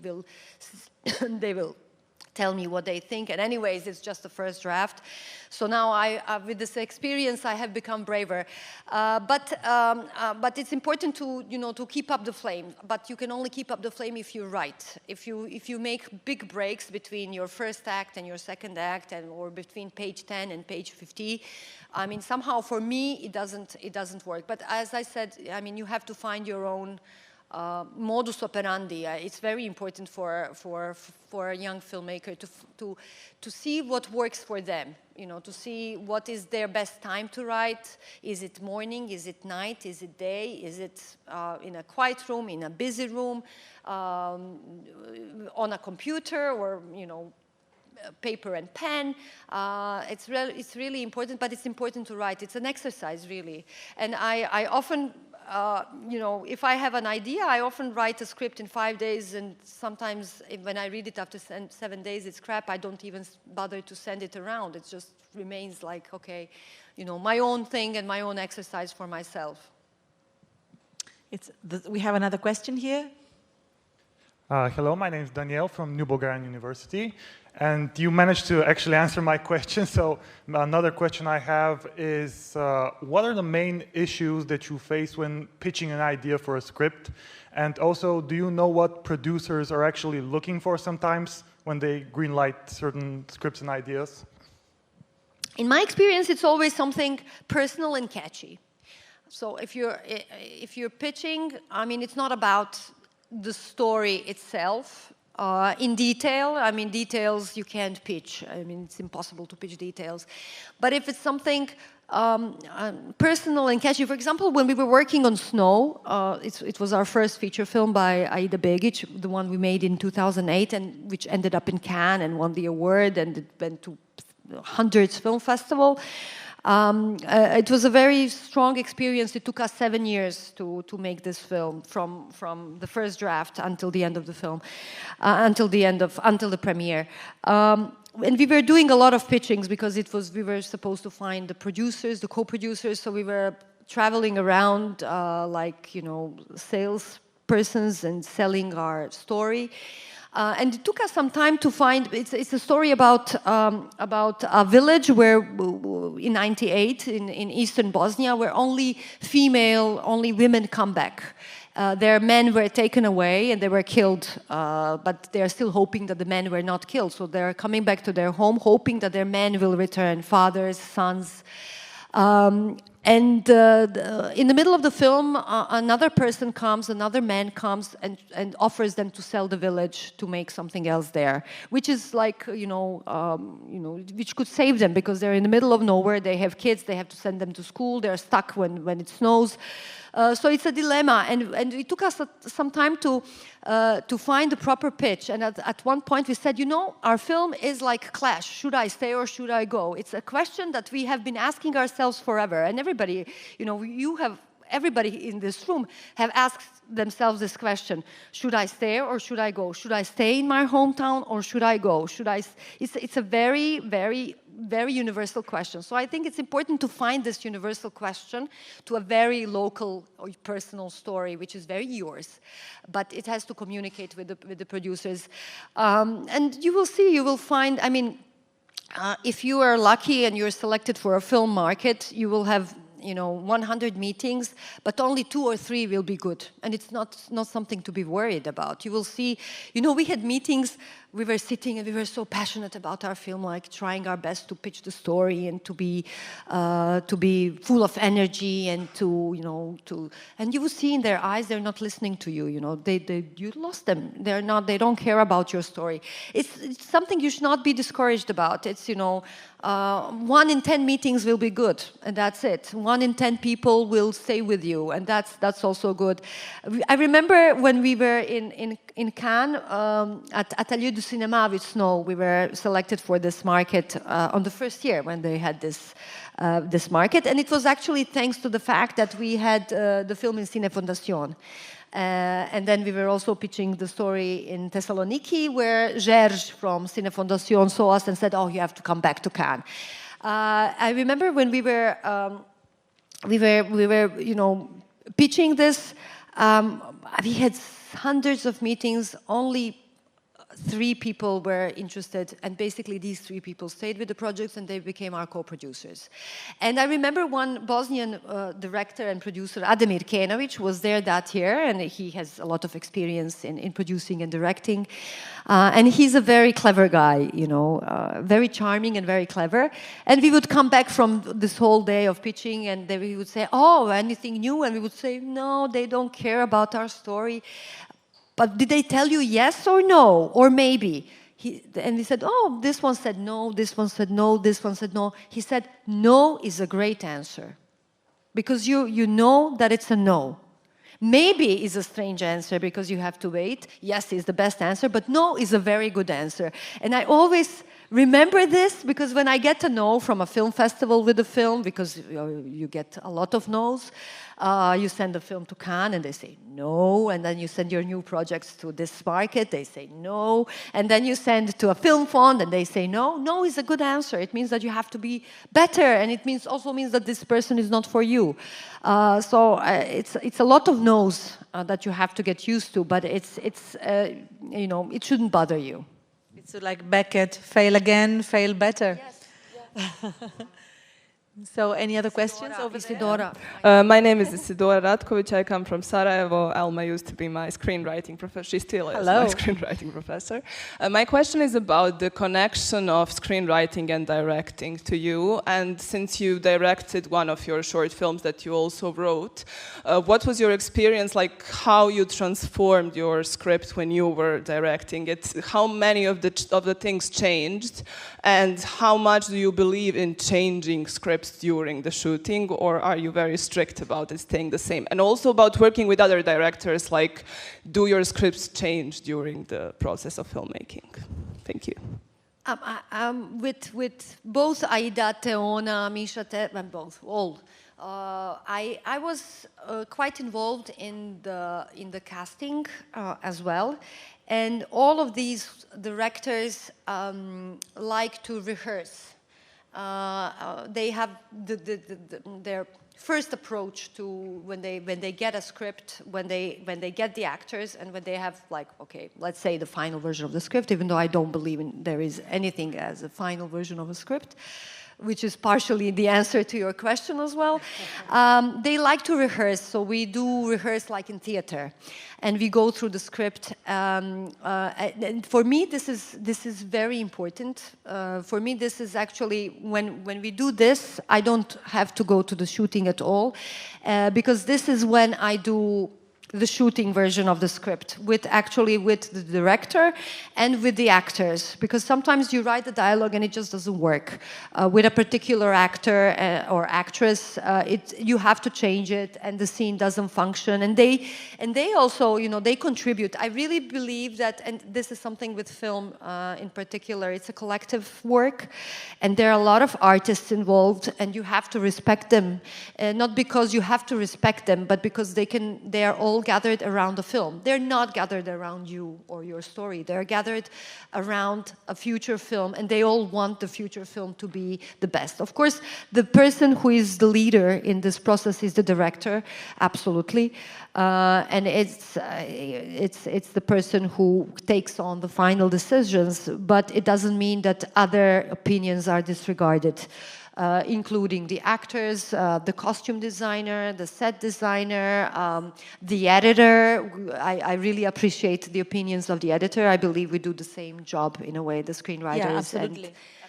S2: will tell me what they think. And anyways, it's just the first draft. So now with this experience, I have become braver. But it's important to keep up the flame. But you can only keep up the flame if you write. If you make big breaks between your first act and your second act, or between page 10 and page 50, I mean, somehow for me it doesn't work. But as I said, I mean, you have to find your own modus operandi. It's very important for a young filmmaker to see what works for them. To see what is their best time to write. Is it morning? Is it night? Is it day? Is it in a quiet room? In a busy room? On a computer? Or paper and pen. It's really important, but it's important to write. It's an exercise, really. And I often, if I have an idea, I often write a script in 5 days, and sometimes when I read it after 7 days, it's crap. I don't even bother to send it around. It just remains like, okay, my own thing and my own exercise for myself.
S1: We have another question here.
S5: Hello, my name is Daniel from New Bulgarian University, and you managed to actually answer my question. So another question I have is, what are the main issues that you face when pitching an idea for a script? And also, do you know what producers are actually looking for sometimes when they greenlight certain scripts and ideas?
S2: In my experience, it's always something personal and catchy. So if you're pitching, I mean, it's not about the story itself in detail. I mean, details you can't pitch. I mean, it's impossible to pitch details. But if it's something personal and catchy, for example, when we were working on Snow, it was our first feature film by Aida Begić, the one we made in 2008, and which ended up in Cannes and won the award, and it went to hundreds film festival. It was a very strong experience. It took us 7 years to make this film, from the first draft until the end of the film, until the premiere. And we were doing a lot of pitchings because we were supposed to find the producers, the co-producers. So we were traveling around like salespersons and selling our story. And it took us some time to find. It's a story about a village where in '98 in eastern Bosnia, where only women come back. Their men were taken away and they were killed, but they are still hoping that the men were not killed. So they're coming back to their home, hoping that their men will return, fathers, sons. In the middle of the film, another man comes and offers them to sell the village to make something else there, which is like, which could save them because they're in the middle of nowhere. They have kids, they have to send them to school, they're stuck when it snows. So it's a dilemma, and it took us some time to find the proper pitch. And at one point we said, our film is like Clash. Should I stay or should I go? It's a question that we have been asking ourselves forever. And everybody, everybody in this room have asked themselves this question: should I stay or should I go? Should I stay in my hometown or should I go? It's a very, very, very universal question. So I think it's important to find this universal question to a very local or personal story, which is very yours, but it has to communicate with the producers. And you will find, if you are lucky and you're selected for a film market, you will have 100 meetings, but only 2 or 3 will be good. And it's not something to be worried about. You will see, we had meetings, we were sitting and we were so passionate about our film, like trying our best to pitch the story and to be full of energy and and you will see in their eyes, they're not listening to you, you lost them. They don't care about your story. It's something you should not be discouraged about. It's, 1 in 10 meetings will be good, and that's it. 1 in 10 people will stay with you, and that's also good. I remember when we were in Cannes at Atelier du Cinéma with Snow, we were selected for this market on the first year when they had this market, and it was actually thanks to the fact that we had the film in Cine Fondazione. And then we were also pitching the story in Thessaloniki, where Gerge from Cine Fondazione saw us and said, "Oh, you have to come back to Cannes." I remember when we were pitching this. We had hundreds of meetings. Only 3 people were interested, and basically these 3 people stayed with the projects and they became our co-producers. And I remember one Bosnian director and producer, Ademir Kenović, was there that year, and he has a lot of experience in producing and directing. And he's a very clever guy, very charming and very clever. And we would come back from this whole day of pitching and we would say, "Oh, anything new?" And we would say, "No, they don't care about our story. But did they tell you yes or no, or maybe?" And he said, "Oh, this one said no, this one said no, this one said no." He said, "No is a great answer, because you know that it's a no. Maybe is a strange answer because you have to wait. Yes is the best answer, but no is a very good answer." And I always remember this, because when I get a no from a film festival with a film, because you get a lot of no's, you send the film to Cannes and they say no, and then you send your new projects to this market, they say no, and then you send to a film fund and they say no. No is a good answer. It means that you have to be better, and it also means that this person is not for you. So it's a lot of no's that you have to get used to, but it shouldn't bother you.
S1: It's like Beckett, fail again, fail better.
S2: Yes. Yeah.
S1: So any other questions over
S2: Isidora.
S6: My name is Isidora Ratković. I come from Sarajevo. Elma used to be my screenwriting professor. She still is my screenwriting professor. My question is about the connection of screenwriting and directing to you. And since you directed one of your short films that you also wrote, what was your experience, like how you transformed your script when you were directing it? How many of the things changed? And how much do you believe in changing scripts during the shooting, or are you very strict about it staying the same? And also about working with other directors, like, do your scripts change during the process of filmmaking? Thank you.
S2: With both Aida, Teona, Misha, and both, all. I was quite involved in the casting as well. And all of these directors like to rehearse. They have their first approach to when they get a script, when they get the actors, and when they have, like, okay, let's say the final version of the script, even though I don't believe there is anything as a final version of a script, which is partially the answer to your question as well. They like to rehearse, so we do rehearse like in theater, and we go through the script. And for me, this is very important. For me, this is actually when we do this, I don't have to go to the shooting at all, because this is when I do the shooting version of the script with the director and with the actors, because sometimes you write the dialogue and it just doesn't work with a particular actor or actress. You have to change it, and the scene doesn't function, and they also, you know, they contribute. I really believe that, and this is something with film in particular, it's a collective work, and there are a lot of artists involved, and you have to respect them, not because you have to respect them, but because they are all gathered around the film. They're not gathered around you or your story. They're gathered around a future film, and they all want the future film to be the best. Of course, the person who is the leader in this process is the director, absolutely, and it's the person who takes on the final decisions. But it doesn't mean that other opinions are disregarded. Including the actors, the costume designer, the set designer, the editor. I really appreciate the opinions of the editor. I believe we do the same job in a way, the screenwriters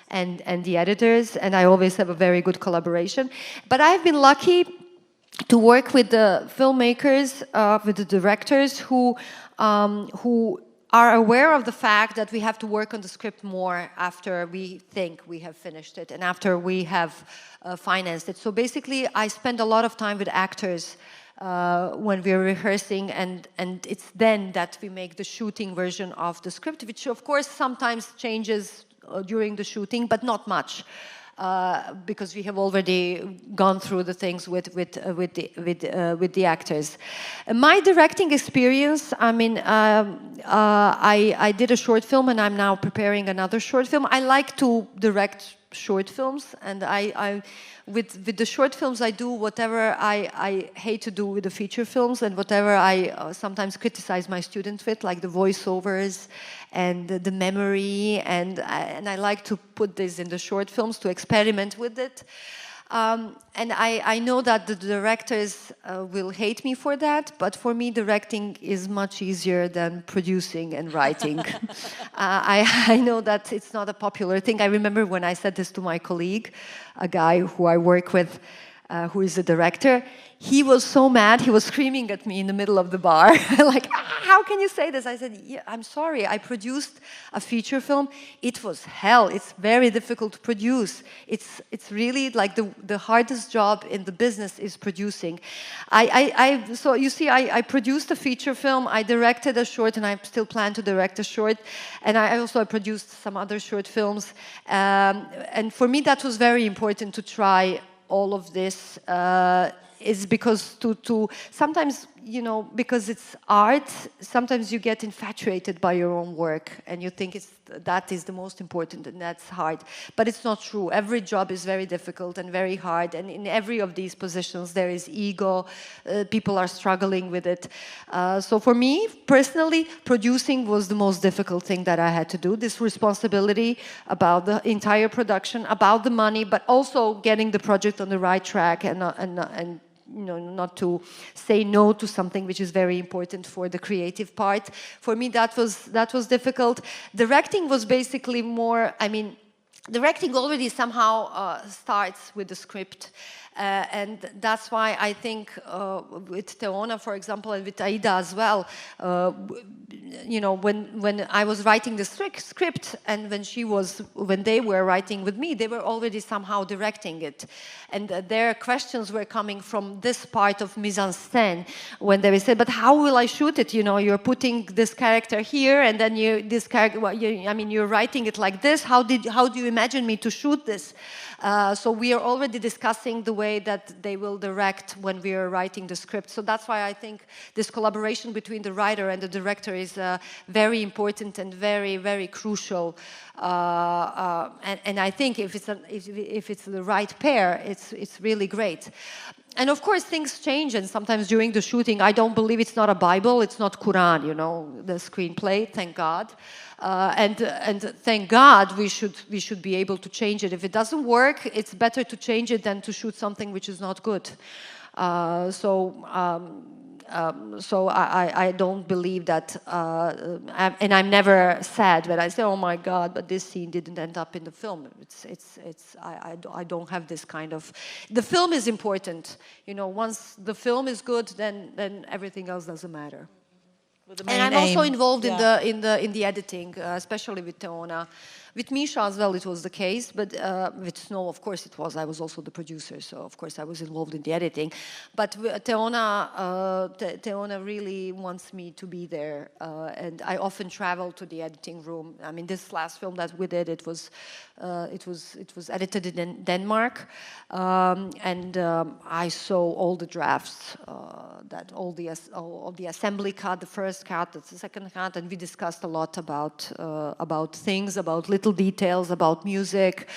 S2: and the editors, and I always have a very good collaboration. But I've been lucky to work with the filmmakers, with the directors who are aware of the fact that we have to work on the script more after we think we have finished it and after we have financed it. So basically, I spend a lot of time with actors when we're rehearsing, and it's then that we make the shooting version of the script, which of course sometimes changes during the shooting, but not much. Because we have already gone through the things with the actors. My directing experience, I mean, I did a short film, and I'm now preparing another short film. I like to direct short films, and with the short films I do whatever I hate to do with the feature films, and whatever I sometimes criticize my students with, like the voiceovers and the memory, and I like to put this in the short films to experiment with it. And I know that the directors will hate me for that, but for me directing is much easier than producing and writing. I know that it's not a popular thing. I remember when I said this to my colleague, a guy who I work with, who is a director. He was so mad, he was screaming at me in the middle of the bar, like, how can you say this? I said, yeah, I'm sorry, I produced a feature film. It was hell, it's very difficult to produce. It's really like the hardest job in the business is producing. So you see, I produced a feature film, I directed a short, and I still plan to direct a short, and I also produced some other short films. And for me that was very important to try all of this, is because to sometimes, you know, because it's art, sometimes you get infatuated by your own work and you think that is the most important, and that's hard. But it's not true. Every job is very difficult and very hard, and in every of these positions there is ego. People are struggling with it. So for me, personally, producing was the most difficult thing that I had to do. This responsibility about the entire production, about the money, but also getting the project on the right track, and you know, not to say no to something which is very important for the creative part. For me, that was difficult. Directing was basically more, I mean, directing already somehow starts with the script. And that's why I think with Teona, for example, and with Aida as well, you know, when I was writing the script, and when they were writing with me, they were already somehow directing it, and their questions were coming from this part of mise en scène, when they said, "But how will I shoot it? You know, you're putting this character here, and then this character. Well, I mean, you're writing it like this. How do you imagine me to shoot this?" So we are already discussing the way that they will direct when we are writing the script. So that's why I think this collaboration between the writer and the director is very important and very, very crucial. And I think if it's the right pair, it's really great. And of course, things change, and sometimes during the shooting, I don't believe it's not a Bible, it's not Quran, you know, the screenplay. Thank God, and thank God we should be able to change it. If it doesn't work, it's better to change it than to shoot something which is not good. So I don't believe that, and I'm never sad when I say, oh my God, but this scene didn't end up in the film. I don't have this kind of. The film is important, you know. Once the film is good, then everything else doesn't matter. And I'm also involved in the editing, especially with Teona. With Misha as well, it was the case, but with Snow, of course, it was. I was also the producer, so of course I was involved in the editing. But Teona really wants me to be there, and I often travel to the editing room. I mean, this last film that we did, it was edited in Denmark, and I saw all the drafts, all the assembly cut, the first cut, the second cut, and we discussed a lot about things, about little details, about music.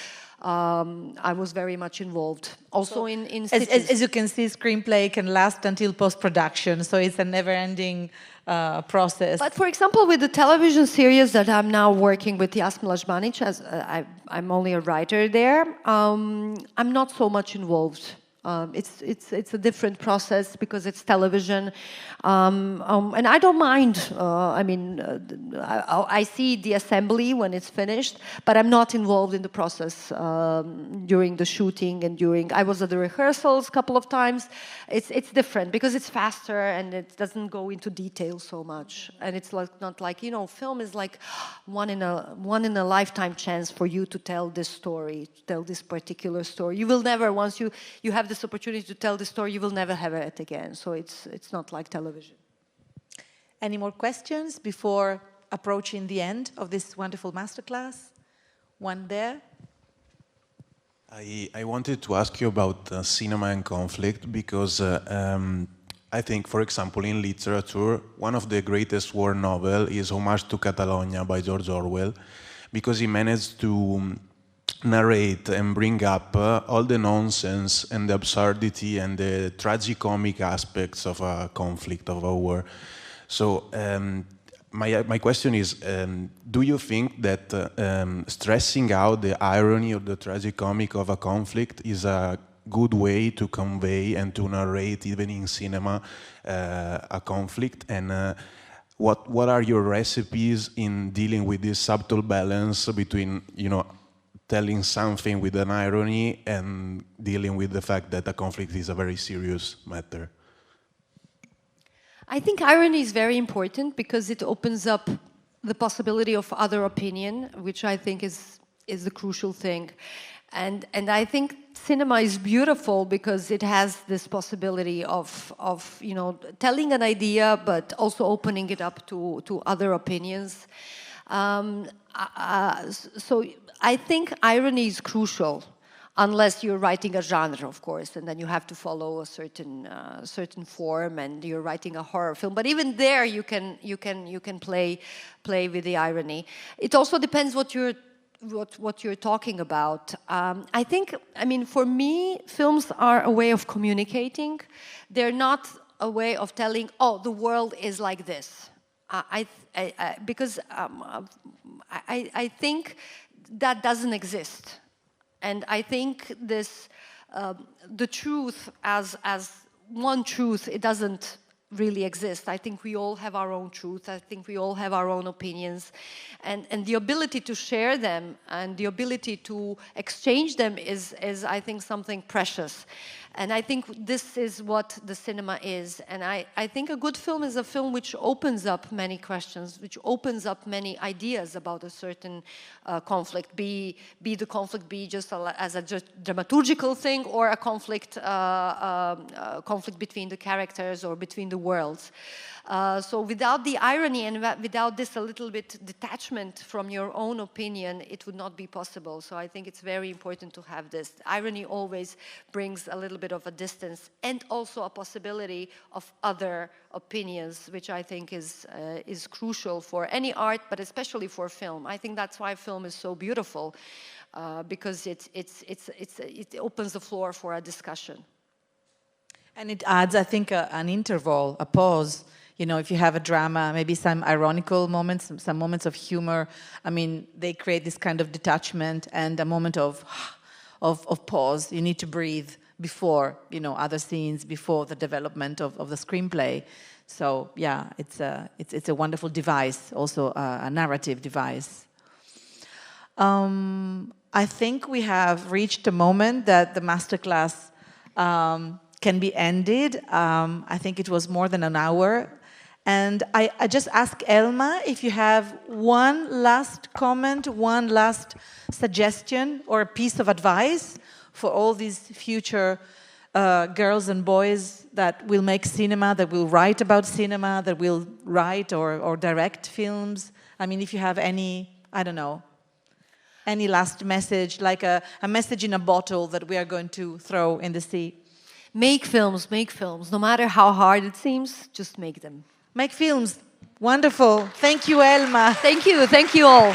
S2: I was very much involved. Also in
S1: as you can see, screenplay can last until post-production, so it's a never-ending process.
S2: But for example, with the television series that I'm now working with Jasmila Žbanić, as I'm only a writer there, I'm not so much involved. It's a different process because it's television, and I don't mind. I mean, I see the assembly when it's finished, but I'm not involved in the process during the shooting and during. I was at the rehearsals a couple of times. It's different because it's faster and it doesn't go into detail so much, and it's like not like, you know, film is like one in a lifetime chance for you to tell this story, tell this particular story. You will never, once you have this opportunity to tell the story, you will never have it again. So it's not like television.
S1: Any more questions before approaching the end of this wonderful masterclass? One there.
S7: I wanted to ask you about cinema and conflict because I think, for example, in literature, one of the greatest war novels is Homage to Catalonia by George Orwell, because he managed to narrate and bring up all the nonsense and the absurdity and the tragicomic aspects of a conflict, of a war. So my question is, do you think that stressing out the irony or the tragicomic of a conflict is a good way to convey and to narrate, even in cinema, a conflict? And what are your recipes in dealing with this subtle balance between, you know, telling something with an irony and dealing with the fact that a conflict is a very serious matter?
S2: I think irony is very important because it opens up the possibility of other opinion, which I think is the crucial thing. And I think cinema is beautiful because it has this possibility of you know, telling an idea but also opening it up to other opinions. So I think irony is crucial, unless you're writing a genre, of course, and then you have to follow a certain form, and you're writing a horror film. But even there, you can play with the irony. It also depends what you're talking about. I think, I mean, for me, films are a way of communicating. They're not a way of telling, oh, the world is like this. Because I think that doesn't exist, and I think this the truth as one truth, it doesn't really exist. I think we all have our own truth. I think we all have our own opinions, and the ability to share them and the ability to exchange them is I think something precious. And I think this is what the cinema is. And I think a good film is a film which opens up many questions, which opens up many ideas about a certain conflict, be the conflict be just as a dramaturgical thing, or a conflict between the characters or between the worlds. So without the irony and without this a little bit detachment from your own opinion, it would not be possible. So I think it's very important to have this. Irony always brings a little bit of a distance and also a possibility of other opinions, which I think is crucial for any art, but especially for film. I think that's why film is so beautiful, because it opens the floor for a discussion.
S1: And it adds, I think, an interval, a pause. You know, if you have a drama, maybe some ironical moments, some moments of humor. I mean, they create this kind of detachment and a moment of pause. You need to breathe before, you know, other scenes, before the development of the screenplay. So yeah, it's a wonderful device, also a narrative device. I think we have reached a moment that the masterclass can be ended. I think it was more than an hour. And I just ask Elma if you have one last comment, one last suggestion or a piece of advice for all these future girls and boys that will make cinema, that will write about cinema, that will write or direct films. I mean, if you have any, I don't know, any last message, like a message in a bottle that we are going to throw in the sea.
S2: Make films, make films. No matter how hard it seems, just make them.
S1: Make films. Wonderful. Thank you, Elma.
S2: Thank you all.